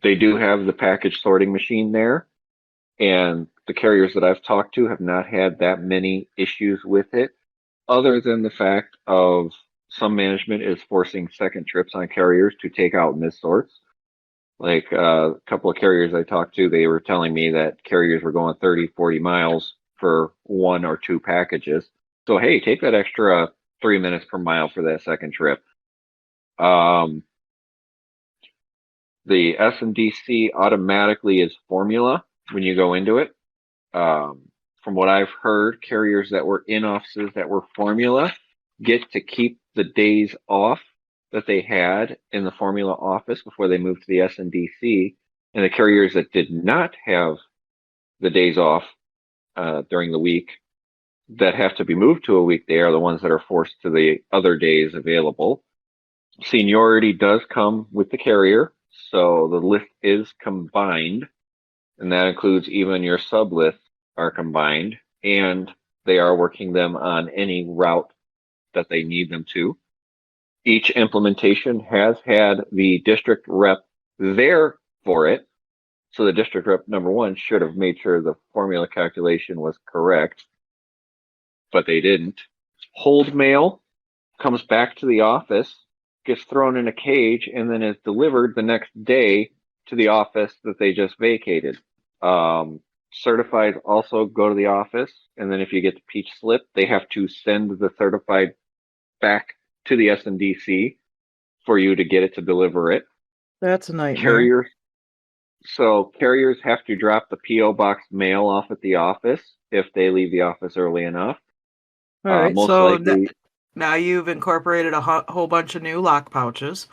They do have the package sorting machine there, and the carriers that I've talked to have not had that many issues with it, other than the fact of some management is forcing second trips on carriers to take out missorts. Like a couple of carriers I talked to, they were telling me that carriers were going 30, 40 miles for 1 or 2 packages. So, hey, take that extra 3 minutes per mile for that second trip. The SMDC automatically is formula when you go into it. From what I've heard, carriers that were in offices that were formula get to keep the days off that they had in the formula office before they moved to the SNDC, and the carriers that did not have the days off during the week that have to be moved to a weekday are the ones that are forced to the other days available. Seniority does come with the carrier, so the list is combined, and that includes even your sub lists are combined, and they are working them on any route that they need them to. Each implementation has had the district rep there for it. So the district rep number 1 should have made sure the formula calculation was correct, but they didn't. Hold mail comes back to the office, gets thrown in a cage, and then is delivered the next day to the office that they just vacated. Certified also go to the office, and then if you get the peach slip, they have to send the certified back to the SNDC for you to get it to deliver it. That's a nightmare. Carriers have to drop the PO box mail off at the office if they leave the office early enough. All right, most so likely, now you've incorporated a whole bunch of new lock pouches.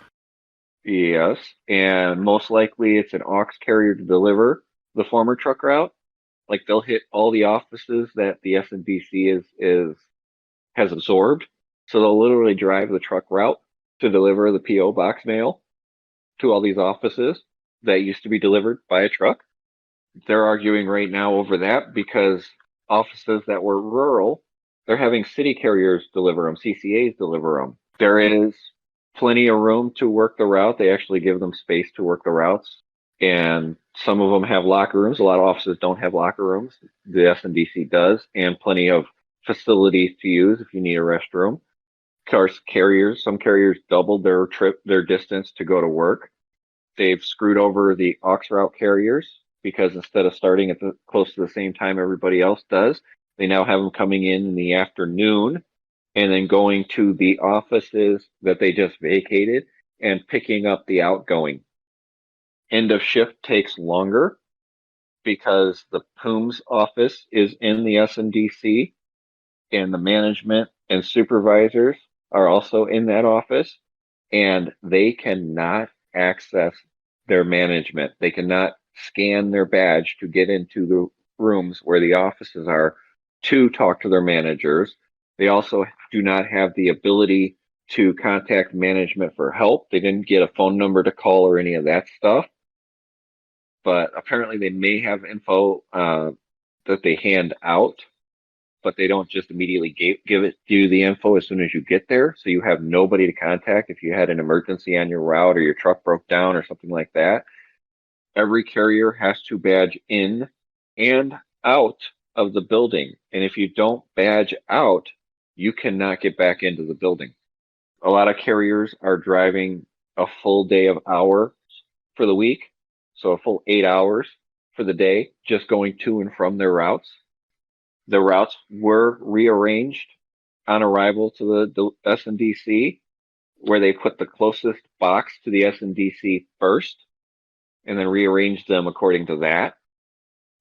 yes, and most likely it's an aux carrier to deliver the former truck route. Like they'll hit all the offices that the SNDC has absorbed. So they'll literally drive the truck route to deliver the PO box mail to all these offices that used to be delivered by a truck. They're arguing right now over that because offices that were rural, they're having city carriers deliver them, CCAs deliver them. There is plenty of room to work the route. They actually give them space to work the routes. And some of them have locker rooms. A lot of offices don't have locker rooms. The SNDC does, and plenty of facilities to use if you need a restroom. Of course, some carriers doubled their distance to go to work. They've screwed over the aux route carriers because instead of starting at close to the same time everybody else does, they now have them coming in the afternoon and then going to the offices that they just vacated and picking up the outgoing. End of shift takes longer because the POOMS office is in the SNDC, and the management and supervisors are also in that office, and they cannot access their management. They cannot scan their badge to get into the rooms where the offices are to talk to their managers. They also do not have the ability to contact management for help. They didn't get a phone number to call or any of that stuff. But apparently they may have info that they hand out, but they don't just immediately give it to you the info as soon as you get there. So you have nobody to contact if you had an emergency on your route or your truck broke down or something like that. Every carrier has to badge in and out of the building. And if you don't badge out, you cannot get back into the building. A lot of carriers are driving a full day of hours for the week. So a full 8 hours for the day, just going to and from their routes. The routes were rearranged on arrival to the SNDC, where they put the closest box to the SNDC first and then rearrange them according to that.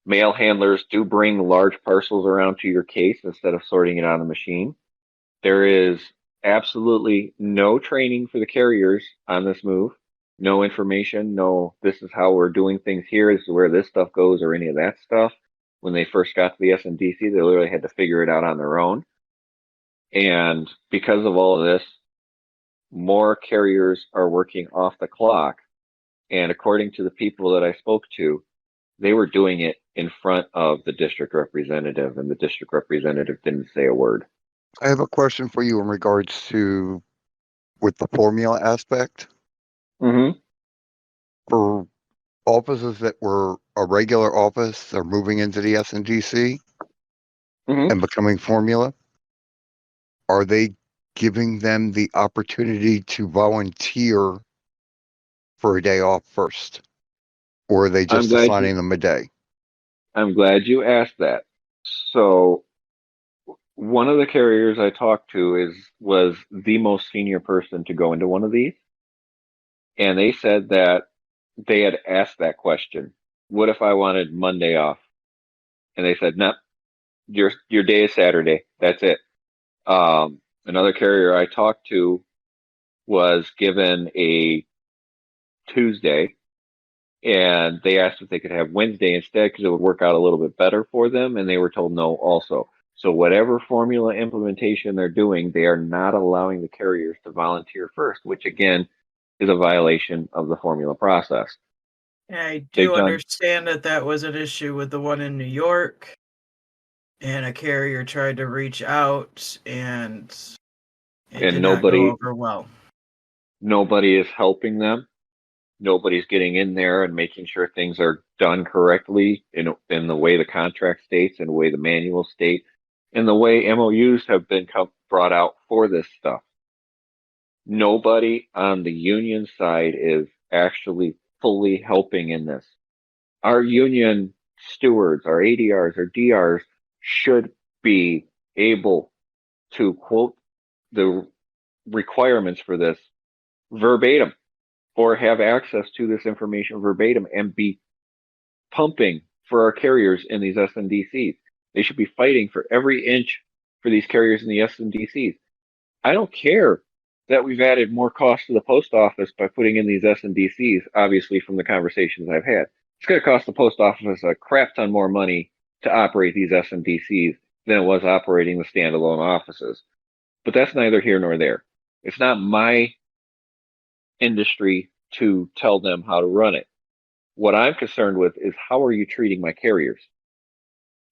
Mail handlers do bring large parcels around to your case instead of sorting it on the machine. There is absolutely no training for the carriers on this move. No information, no, this is how we're doing things here, this is where this stuff goes, or any of that stuff. When they first got to the SNDC, they literally had to figure it out on their own. And because of all of this, more carriers are working off the clock. And according to the people that I spoke to, they were doing it in front of the district representative, and the district representative didn't say a word. I have a question for you in regards to with the formula aspect. Mm-hmm. For offices that were a regular office, they're moving into the SNDC Mm-hmm. and becoming formula. Are they giving them the opportunity to volunteer for a day off first? Or are they just assigning them a day? I'm glad you asked that. So one of the carriers I talked to was the most senior person to go into one of these. And they said that they had asked that question. What if I wanted Monday off? And they said, no, your day is Saturday. That's it. Another carrier I talked to was given a Tuesday, and they asked if they could have Wednesday instead because it would work out a little bit better for them, and they were told no also. So whatever formula implementation they're doing, they are not allowing the carriers to volunteer first, which again is a violation of the formula process. I do understand that was an issue with the one in New York, and a carrier tried to reach out, and it did not go over well. Nobody is helping them. Nobody's getting in there and making sure things are done correctly in the way the contract states and the way the manual state and the way MOUs have been brought out for this stuff. Nobody on the union side is actually fully helping in this. Our union stewards, our ADRs, our DRs should be able to quote the requirements for this verbatim, or have access to this information verbatim and be pumping for our carriers in these SNDCs. They should be fighting for every inch for these carriers in the SNDCs. I don't care that we've added more cost to the post office by putting in these SNDCs, obviously from the conversations I've had. It's going to cost the post office a crap ton more money to operate these SNDCs than it was operating the standalone offices. But that's neither here nor there. It's not my industry to tell them how to run it. What I'm concerned with is how are you treating my carriers?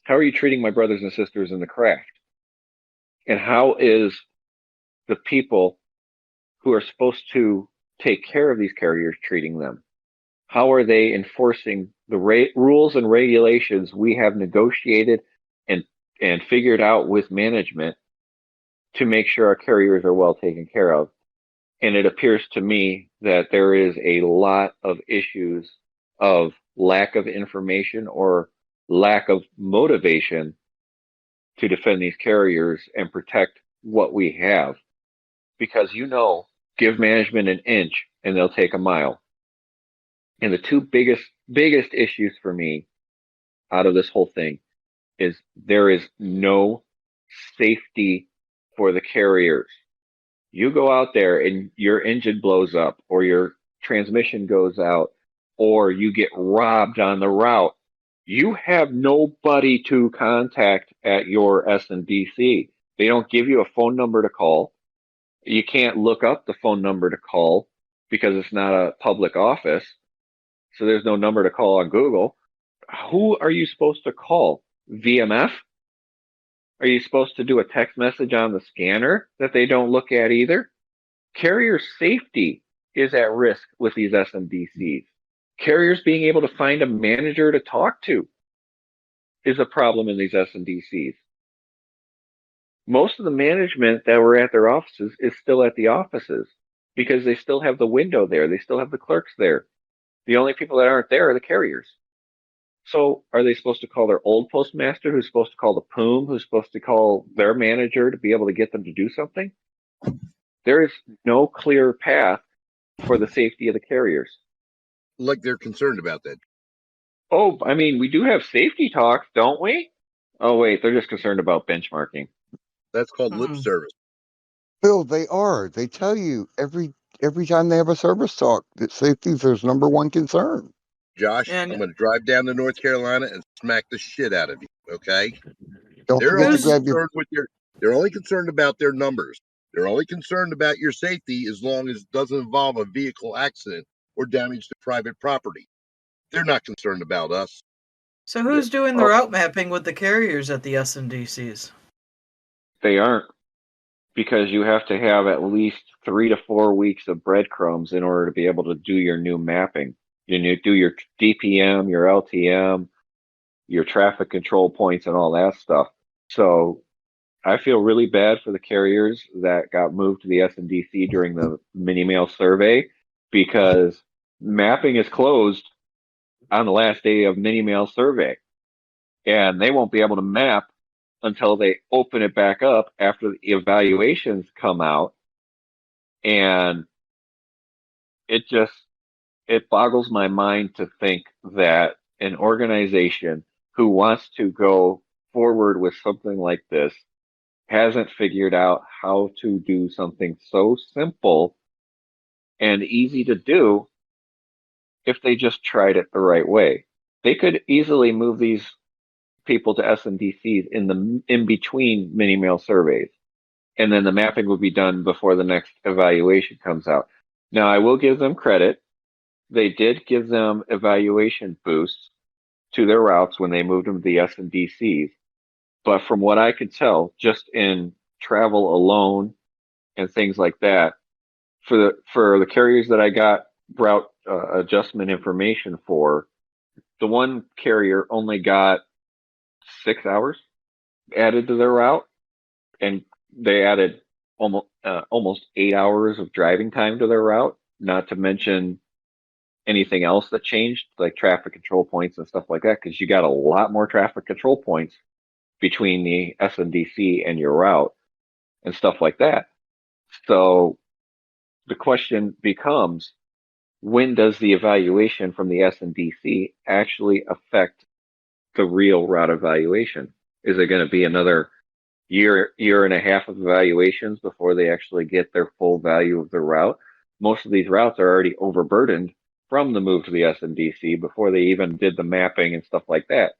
How are you treating my brothers and sisters in the craft? And how is the people who are supposed to take care of these carriers treating them? How are they enforcing the rules and regulations we have negotiated and figured out with management to make sure our carriers are well taken care of? And it appears to me that there is a lot of issues of lack of information or lack of motivation to defend these carriers and protect what we have. Because give management an inch and they'll take a mile. And the two biggest issues for me out of this whole thing is there is no safety for the carriers. You go out there and your engine blows up or your transmission goes out or you get robbed on the route. You have nobody to contact at your SNDC. They don't give you a phone number to call. You can't look up the phone number to call because it's not a public office. So there's no number to call on Google. Who are you supposed to call? VMF? Are you supposed to do a text message on the scanner that they don't look at either? Carrier safety is at risk with these SMDCs. Carriers being able to find a manager to talk to is a problem in these SMDCs. Most of the management that were at their offices is still at the offices because they still have the window there. They still have the clerks there. The only people that aren't there are the carriers. So are they supposed to call their old postmaster, who's supposed to call the POOM, who's supposed to call their manager to be able to get them to do something? There is no clear path for the safety of the carriers. Like they're concerned about that. Oh, I mean, we do have safety talks, don't we? Oh, wait, they're just concerned about benchmarking. That's called lip Mhm. service. Bill, they are. They tell you every time they have a service talk that safety is their number one concern. Josh, And I'm going to drive down to North Carolina and smack the shit out of you. Okay? Don't They're forget to only Who's- grab your. concerned with your. They're only concerned about their numbers. They're only concerned about your safety as long as it doesn't involve a vehicle accident or damage to private property. They're not concerned about us. so who's doing the Oh, route mapping with the carriers at the SNDCs? they aren't, because you have to have at least 3 to 4 weeks of breadcrumbs in order to be able to do your new mapping. You do your DPM, your LTM, your traffic control points, and all that stuff. So I feel really bad for the carriers that got moved to the SNDC during the mini mail survey, because mapping is closed on the last day of mini mail survey, and they won't be able to map until they open it back up after the evaluations come out. And it just, it boggles my mind to think that an organization who wants to go forward with something like this hasn't figured out how to do something so simple and easy to do if they just tried it the right way. They could easily move these people to SNDCs in between mini mail surveys, and then the mapping would be done before the next evaluation comes out. Now, I will give them credit. They did give them evaluation boosts to their routes when they moved them to the SNDCs. But from what I could tell, just in travel alone and things like that, for the carriers that I got route adjustment information for, the one carrier only got 6 hours added to their route, and they added almost 8 hours of driving time to their route. Not to mention anything else that changed, like traffic control points and stuff like that, because you got a lot more traffic control points between the SNDC and your route and stuff like that. So the question becomes, when does the evaluation from the SNDC actually affect the real route evaluation? Is it going to be another year and a half of evaluations before they actually get their full value of the route? Most of these routes are already overburdened from the move to the SNDC before they even did the mapping and stuff like that.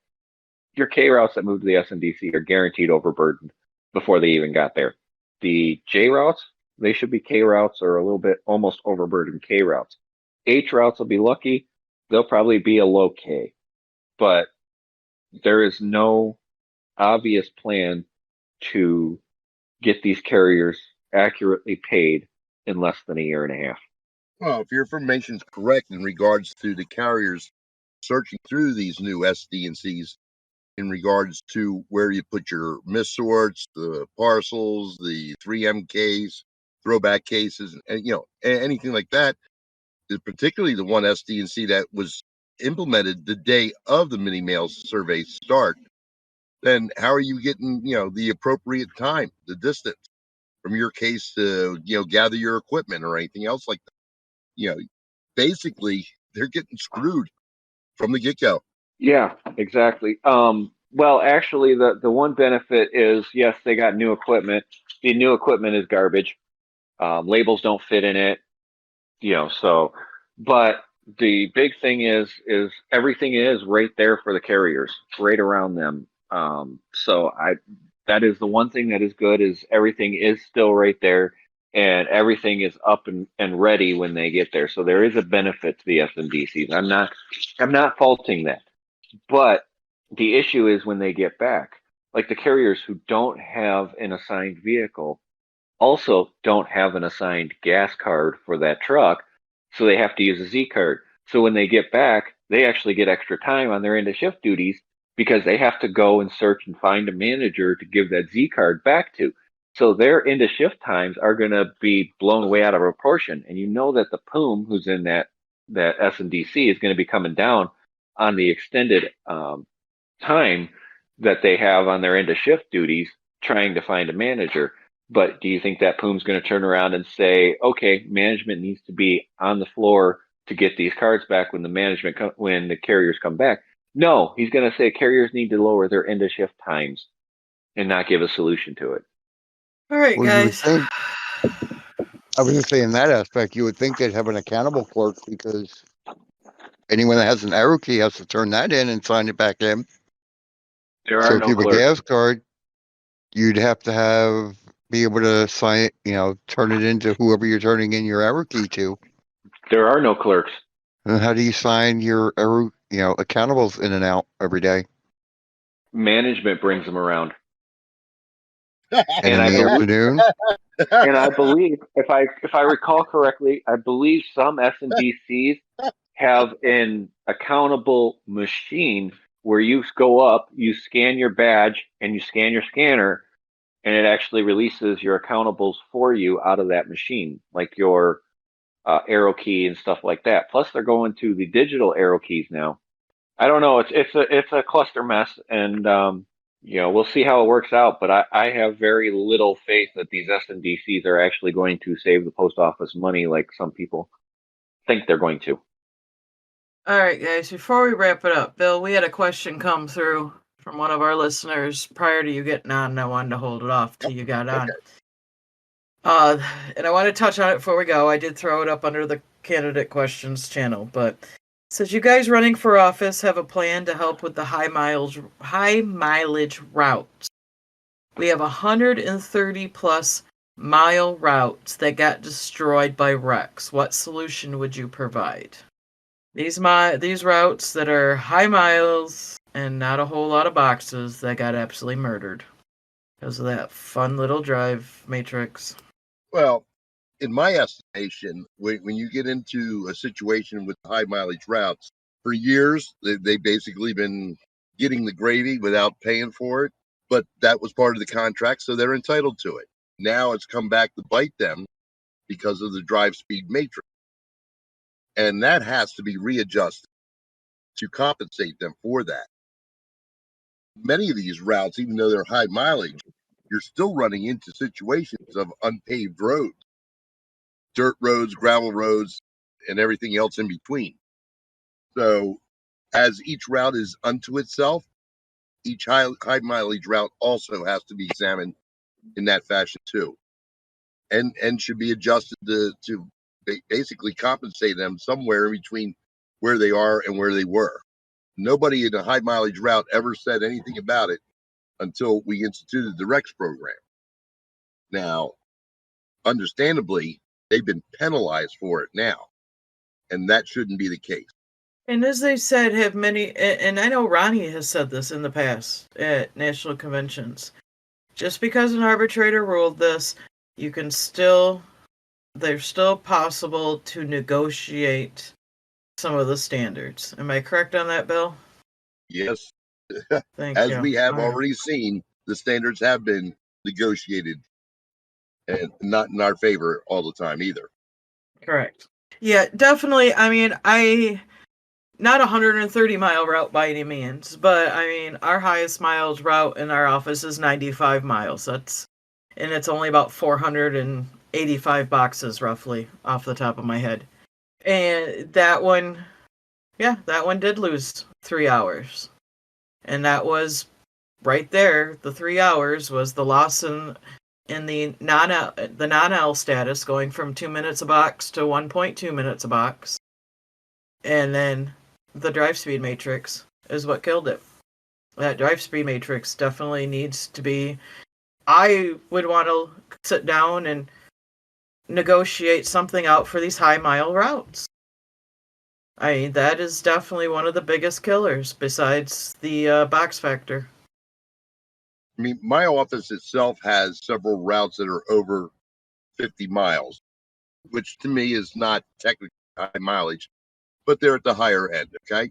Your K routes that move to the SNDC are guaranteed overburdened before they even got there. The J routes, they should be K routes or a little bit almost overburdened K routes. H routes will be lucky. They'll probably be a low K, but there is no obvious plan to get these carriers accurately paid in less than a year and a half. Well, if your information's correct in regards to the carriers searching through these new SDNCs in regards to where you put your missorts, the parcels, the 3MKs, throwback cases, and anything like that, particularly the one SDNC that was implemented the day of the mini mail survey start, then how are you getting, the appropriate time, the distance from your case to, gather your equipment or anything else like that? Basically they're getting screwed from the get-go. Yeah, exactly. Well, actually, the one benefit is, yes, they got new equipment. The new equipment is garbage. Labels don't fit in it, so, but the big thing is everything is right there for the carriers, right around them. So that is the one thing that is good, is everything is still right there, and everything is up and ready when they get there. So there is a benefit to the SMDCs. I'm not faulting that. But the issue is when they get back, like the carriers who don't have an assigned vehicle also don't have an assigned gas card for that truck, so they have to use a Z card. So when they get back, they actually get extra time on their end of shift duties because they have to go and search and find a manager to give that Z card back to. So their end of shift times are going to be blown away out of proportion. And you know that the POOM who's in that SNDC is going to be coming down on the extended time that they have on their end of shift duties trying to find a manager. But do you think that Poom's going to turn around and say, okay, management needs to be on the floor to get these cards back when when the carriers come back? No, he's going to say carriers need to lower their end of shift times and not give a solution to it. All right, Well, you would guys. think, I was going to say in that aspect, you would think they'd have an accountable clerk because anyone that has an arrow key has to turn that in and sign it back in. There So are if no you have a clerks. gas card, you'd have to be able to sign it, turn it into whoever you're turning in your arrow key to. There are no clerks. And how do you sign your arrow, accountables in and out every day? Management brings them around. And in the afternoon? And I believe, if I recall correctly, I believe some SNDCs have an accountable machine where you go up, you scan your badge, and you scan your scanner, and it actually releases your accountables for you out of that machine, like your arrow key and stuff like that. Plus, they're going to the digital arrow keys now. I don't know. It's a cluster mess, and we'll see how it works out. But I have very little faith that these SNDCs are actually going to save the post office money like some people think they're going to. All right, guys, before we wrap it up, Bill, we had a question come through from one of our listeners prior to you getting on, and I wanted to hold it off till you got on. And I want to touch on it before we go. I did throw it up under the candidate questions channel, but it says, you guys running for office have a plan to help with the high mileage routes. We have 130 plus mile routes that got destroyed by wrecks. What solution would you provide? These routes that are high miles and not a whole lot of boxes that got absolutely murdered because of that fun little drive matrix. Well, in my estimation, when you get into a situation with high mileage routes, for years, they've basically been getting the gravy without paying for it. But that was part of the contract, so they're entitled to it. Now it's come back to bite them because of the drive speed matrix. And that has to be readjusted to compensate them for that. Many of these routes, even though they're high mileage, you're still running into situations of unpaved roads, dirt roads, gravel roads, and everything else in between. So as each route is unto itself, each high mileage route also has to be examined in that fashion too, and should be adjusted to basically compensate them somewhere in between where they are and where they were. Nobody in a high mileage route ever said anything about it until we instituted the REX program. Now, understandably, they've been penalized for it now, and that shouldn't be the case. And as they said, have many, and I know Ronnie has said this in the past at national conventions, just because an arbitrator ruled this, there's still possible to negotiate some of the standards. Am I correct on that, Bill? Yes. Thank As you. we have All right. already seen, the standards have been negotiated and not in our favor all the time either. Correct. Yeah, definitely. I mean, not 130-mile route by any means, but I mean, our highest miles route in our office is 95 miles. And it's only about 485 boxes roughly off the top of my head. And that one did lose 3 hours. And that was right there. The 3 hours was the loss in the non-L status, going from 2 minutes a box to 1.2 minutes a box. And then the drive speed matrix is what killed it. That drive speed matrix definitely needs to be, I would want to sit down and negotiate something out for these high mile routes. I mean, that is definitely one of the biggest killers besides the box factor. I mean, my office itself has several routes that are over 50 miles, which to me is not technically high mileage, but they're at the higher end. Okay.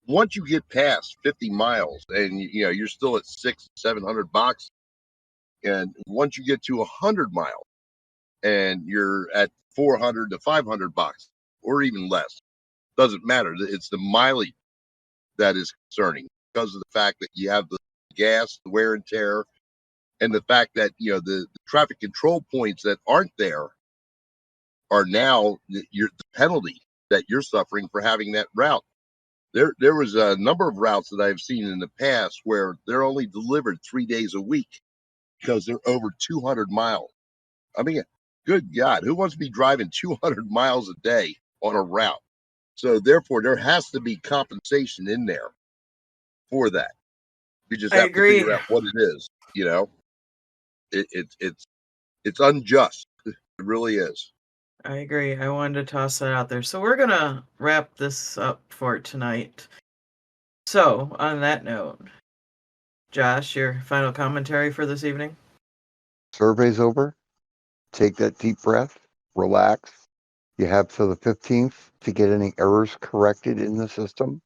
Once you get past 50 miles and you're still at 600-700 boxes, and once you get to 100 miles and you're at 400 to 500 boxes or even less, doesn't matter. It's the mileage that is concerning because of the fact that you have the gas, the wear and tear, and the fact that the traffic control points that aren't there are now the penalty that you're suffering for having that route. There was a number of routes that I've seen in the past where they're only delivered 3 days a week because they're over 200 miles. I mean, good God, who wants to be driving 200 miles a day on a route? So therefore, there has to be compensation in there for that. We just I have to figure agree. out what it is. It's unjust. It really is. I agree. I wanted to toss that out there. So we're going to wrap this up for tonight. So, on that note, Josh, your final commentary for this evening? Survey's over. Take that deep breath. Relax. You have till the 15th to get any errors corrected in the system.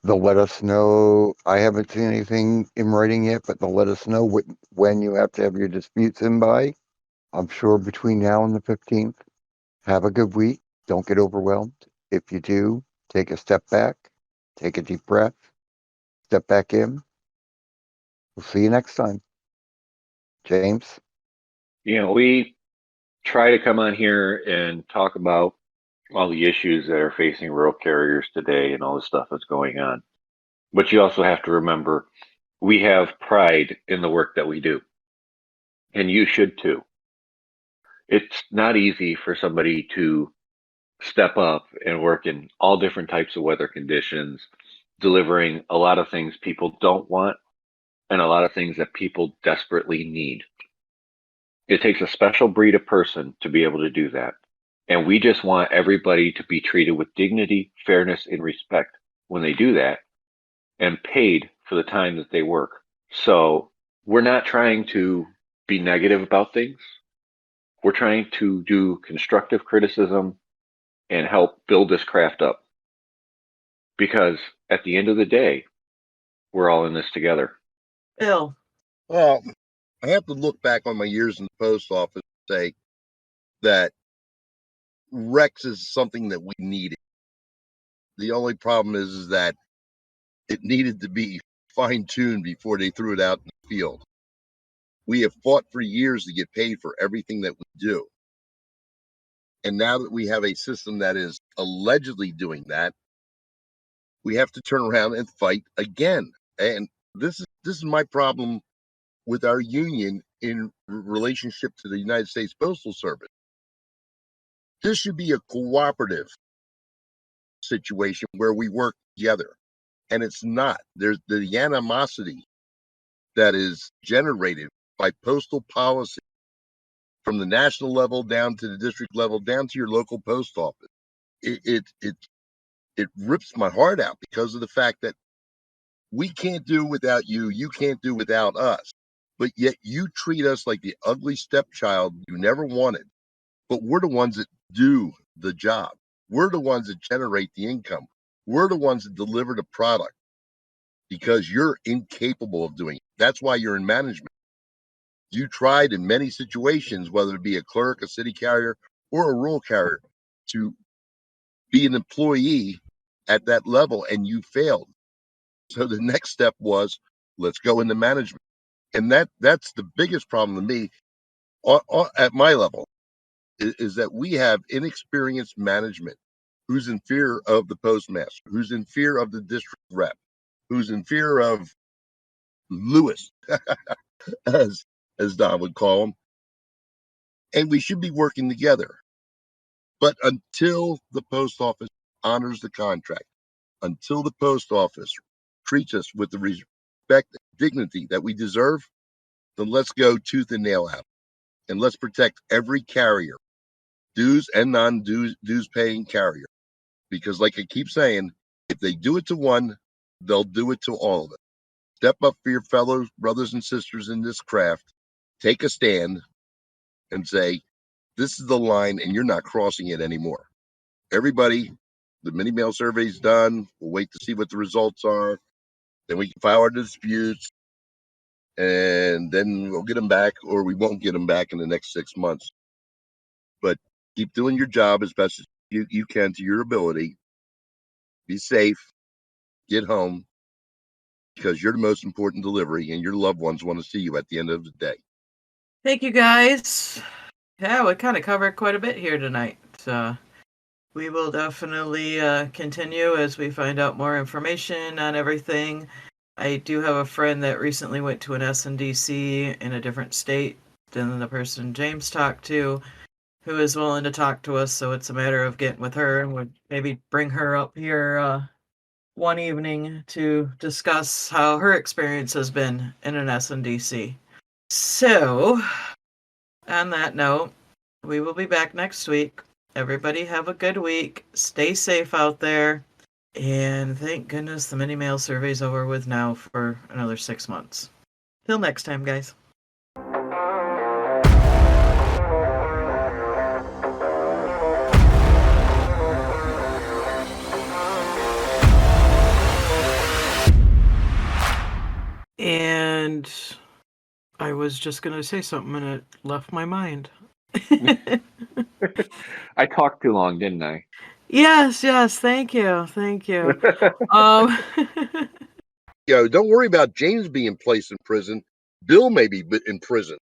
They'll let us know. I haven't seen anything in writing yet, but they'll let us know when you have to have your disputes in by. I'm sure between now and the 15th. Have a good week. Don't get overwhelmed. If you do, take a step back, take a deep breath, step back in. We'll see you next time. James? We try to come on here and talk about all the issues that are facing rural carriers today and all the stuff that's going on. But you also have to remember, we have pride in the work that we do. And you should too. It's not easy for somebody to step up and work in all different types of weather conditions, delivering a lot of things people don't want and a lot of things that people desperately need. It takes a special breed of person to be able to do that. And we just want everybody to be treated with dignity, fairness, and respect when they do that and paid for the time that they work. So we're not trying to be negative about things. We're trying to do constructive criticism and help build this craft up. Because at the end of the day, we're all in this together. Bill. Well, I have to look back on my years in the post office and say that Rex is something that we needed. The only problem is that it needed to be fine-tuned before they threw it out in the field. We have fought for years to get paid for everything that we do. And now that we have a system that is allegedly doing that, we have to turn around and fight again. And this is my problem with our union in relationship to the United States Postal Service. This should be a cooperative situation where we work together. And it's not. There's the animosity that is generated by postal policy from the national level down to the district level, down to your local post office. It rips my heart out because of the fact that we can't do without you. You can't do without us. But yet you treat us like the ugly stepchild you never wanted. But we're the ones that do the job. We're the ones that generate the income. We're the ones that deliver the product because you're incapable of doing it. That's why you're in management. You tried in many situations, whether it be a clerk, a city carrier, or a rural carrier, to be an employee at that level, and you failed. So the next step was, let's go into management. And that's the biggest problem to me at my level is that we have inexperienced management who's in fear of the postmaster, who's in fear of the district rep, who's in fear of Lewis, as Don would call him. And we should be working together. But until the post office honors the contract, until the post office treats us with the respect and dignity that we deserve, then let's go tooth and nail out. And let's protect every carrier, dues and non-dues paying carrier. Because like I keep saying, if they do it to one, they'll do it to all of us. Step up for your fellow brothers and sisters in this craft. Take a stand and say, this is the line and you're not crossing it anymore. Everybody, the mini mail survey's done. We'll wait to see what the results are. Then we can file our disputes and then we'll get them back or we won't get them back in the next 6 months. But keep doing your job as best as you can to your ability. Be safe. Get home, because you're the most important delivery, and your loved ones want to see you at the end of the day. Thank you, guys. Yeah, we kind of covered quite a bit here tonight. We will definitely continue as we find out more information on everything. I do have a friend that recently went to an SNDC in a different state than the person James talked to, who is willing to talk to us. So it's a matter of getting with her and would maybe bring her up here one evening to discuss how her experience has been in an SNDC. So, on that note, we will be back next week. Everybody have a good week. Stay safe out there. And thank goodness the mini mail survey's over with now for another 6 months. Till next time, guys. And I was just going to say something and it left my mind. I talked too long, didn't I? Yes, thank you. Don't worry about James being placed in prison. Bill may be in prison.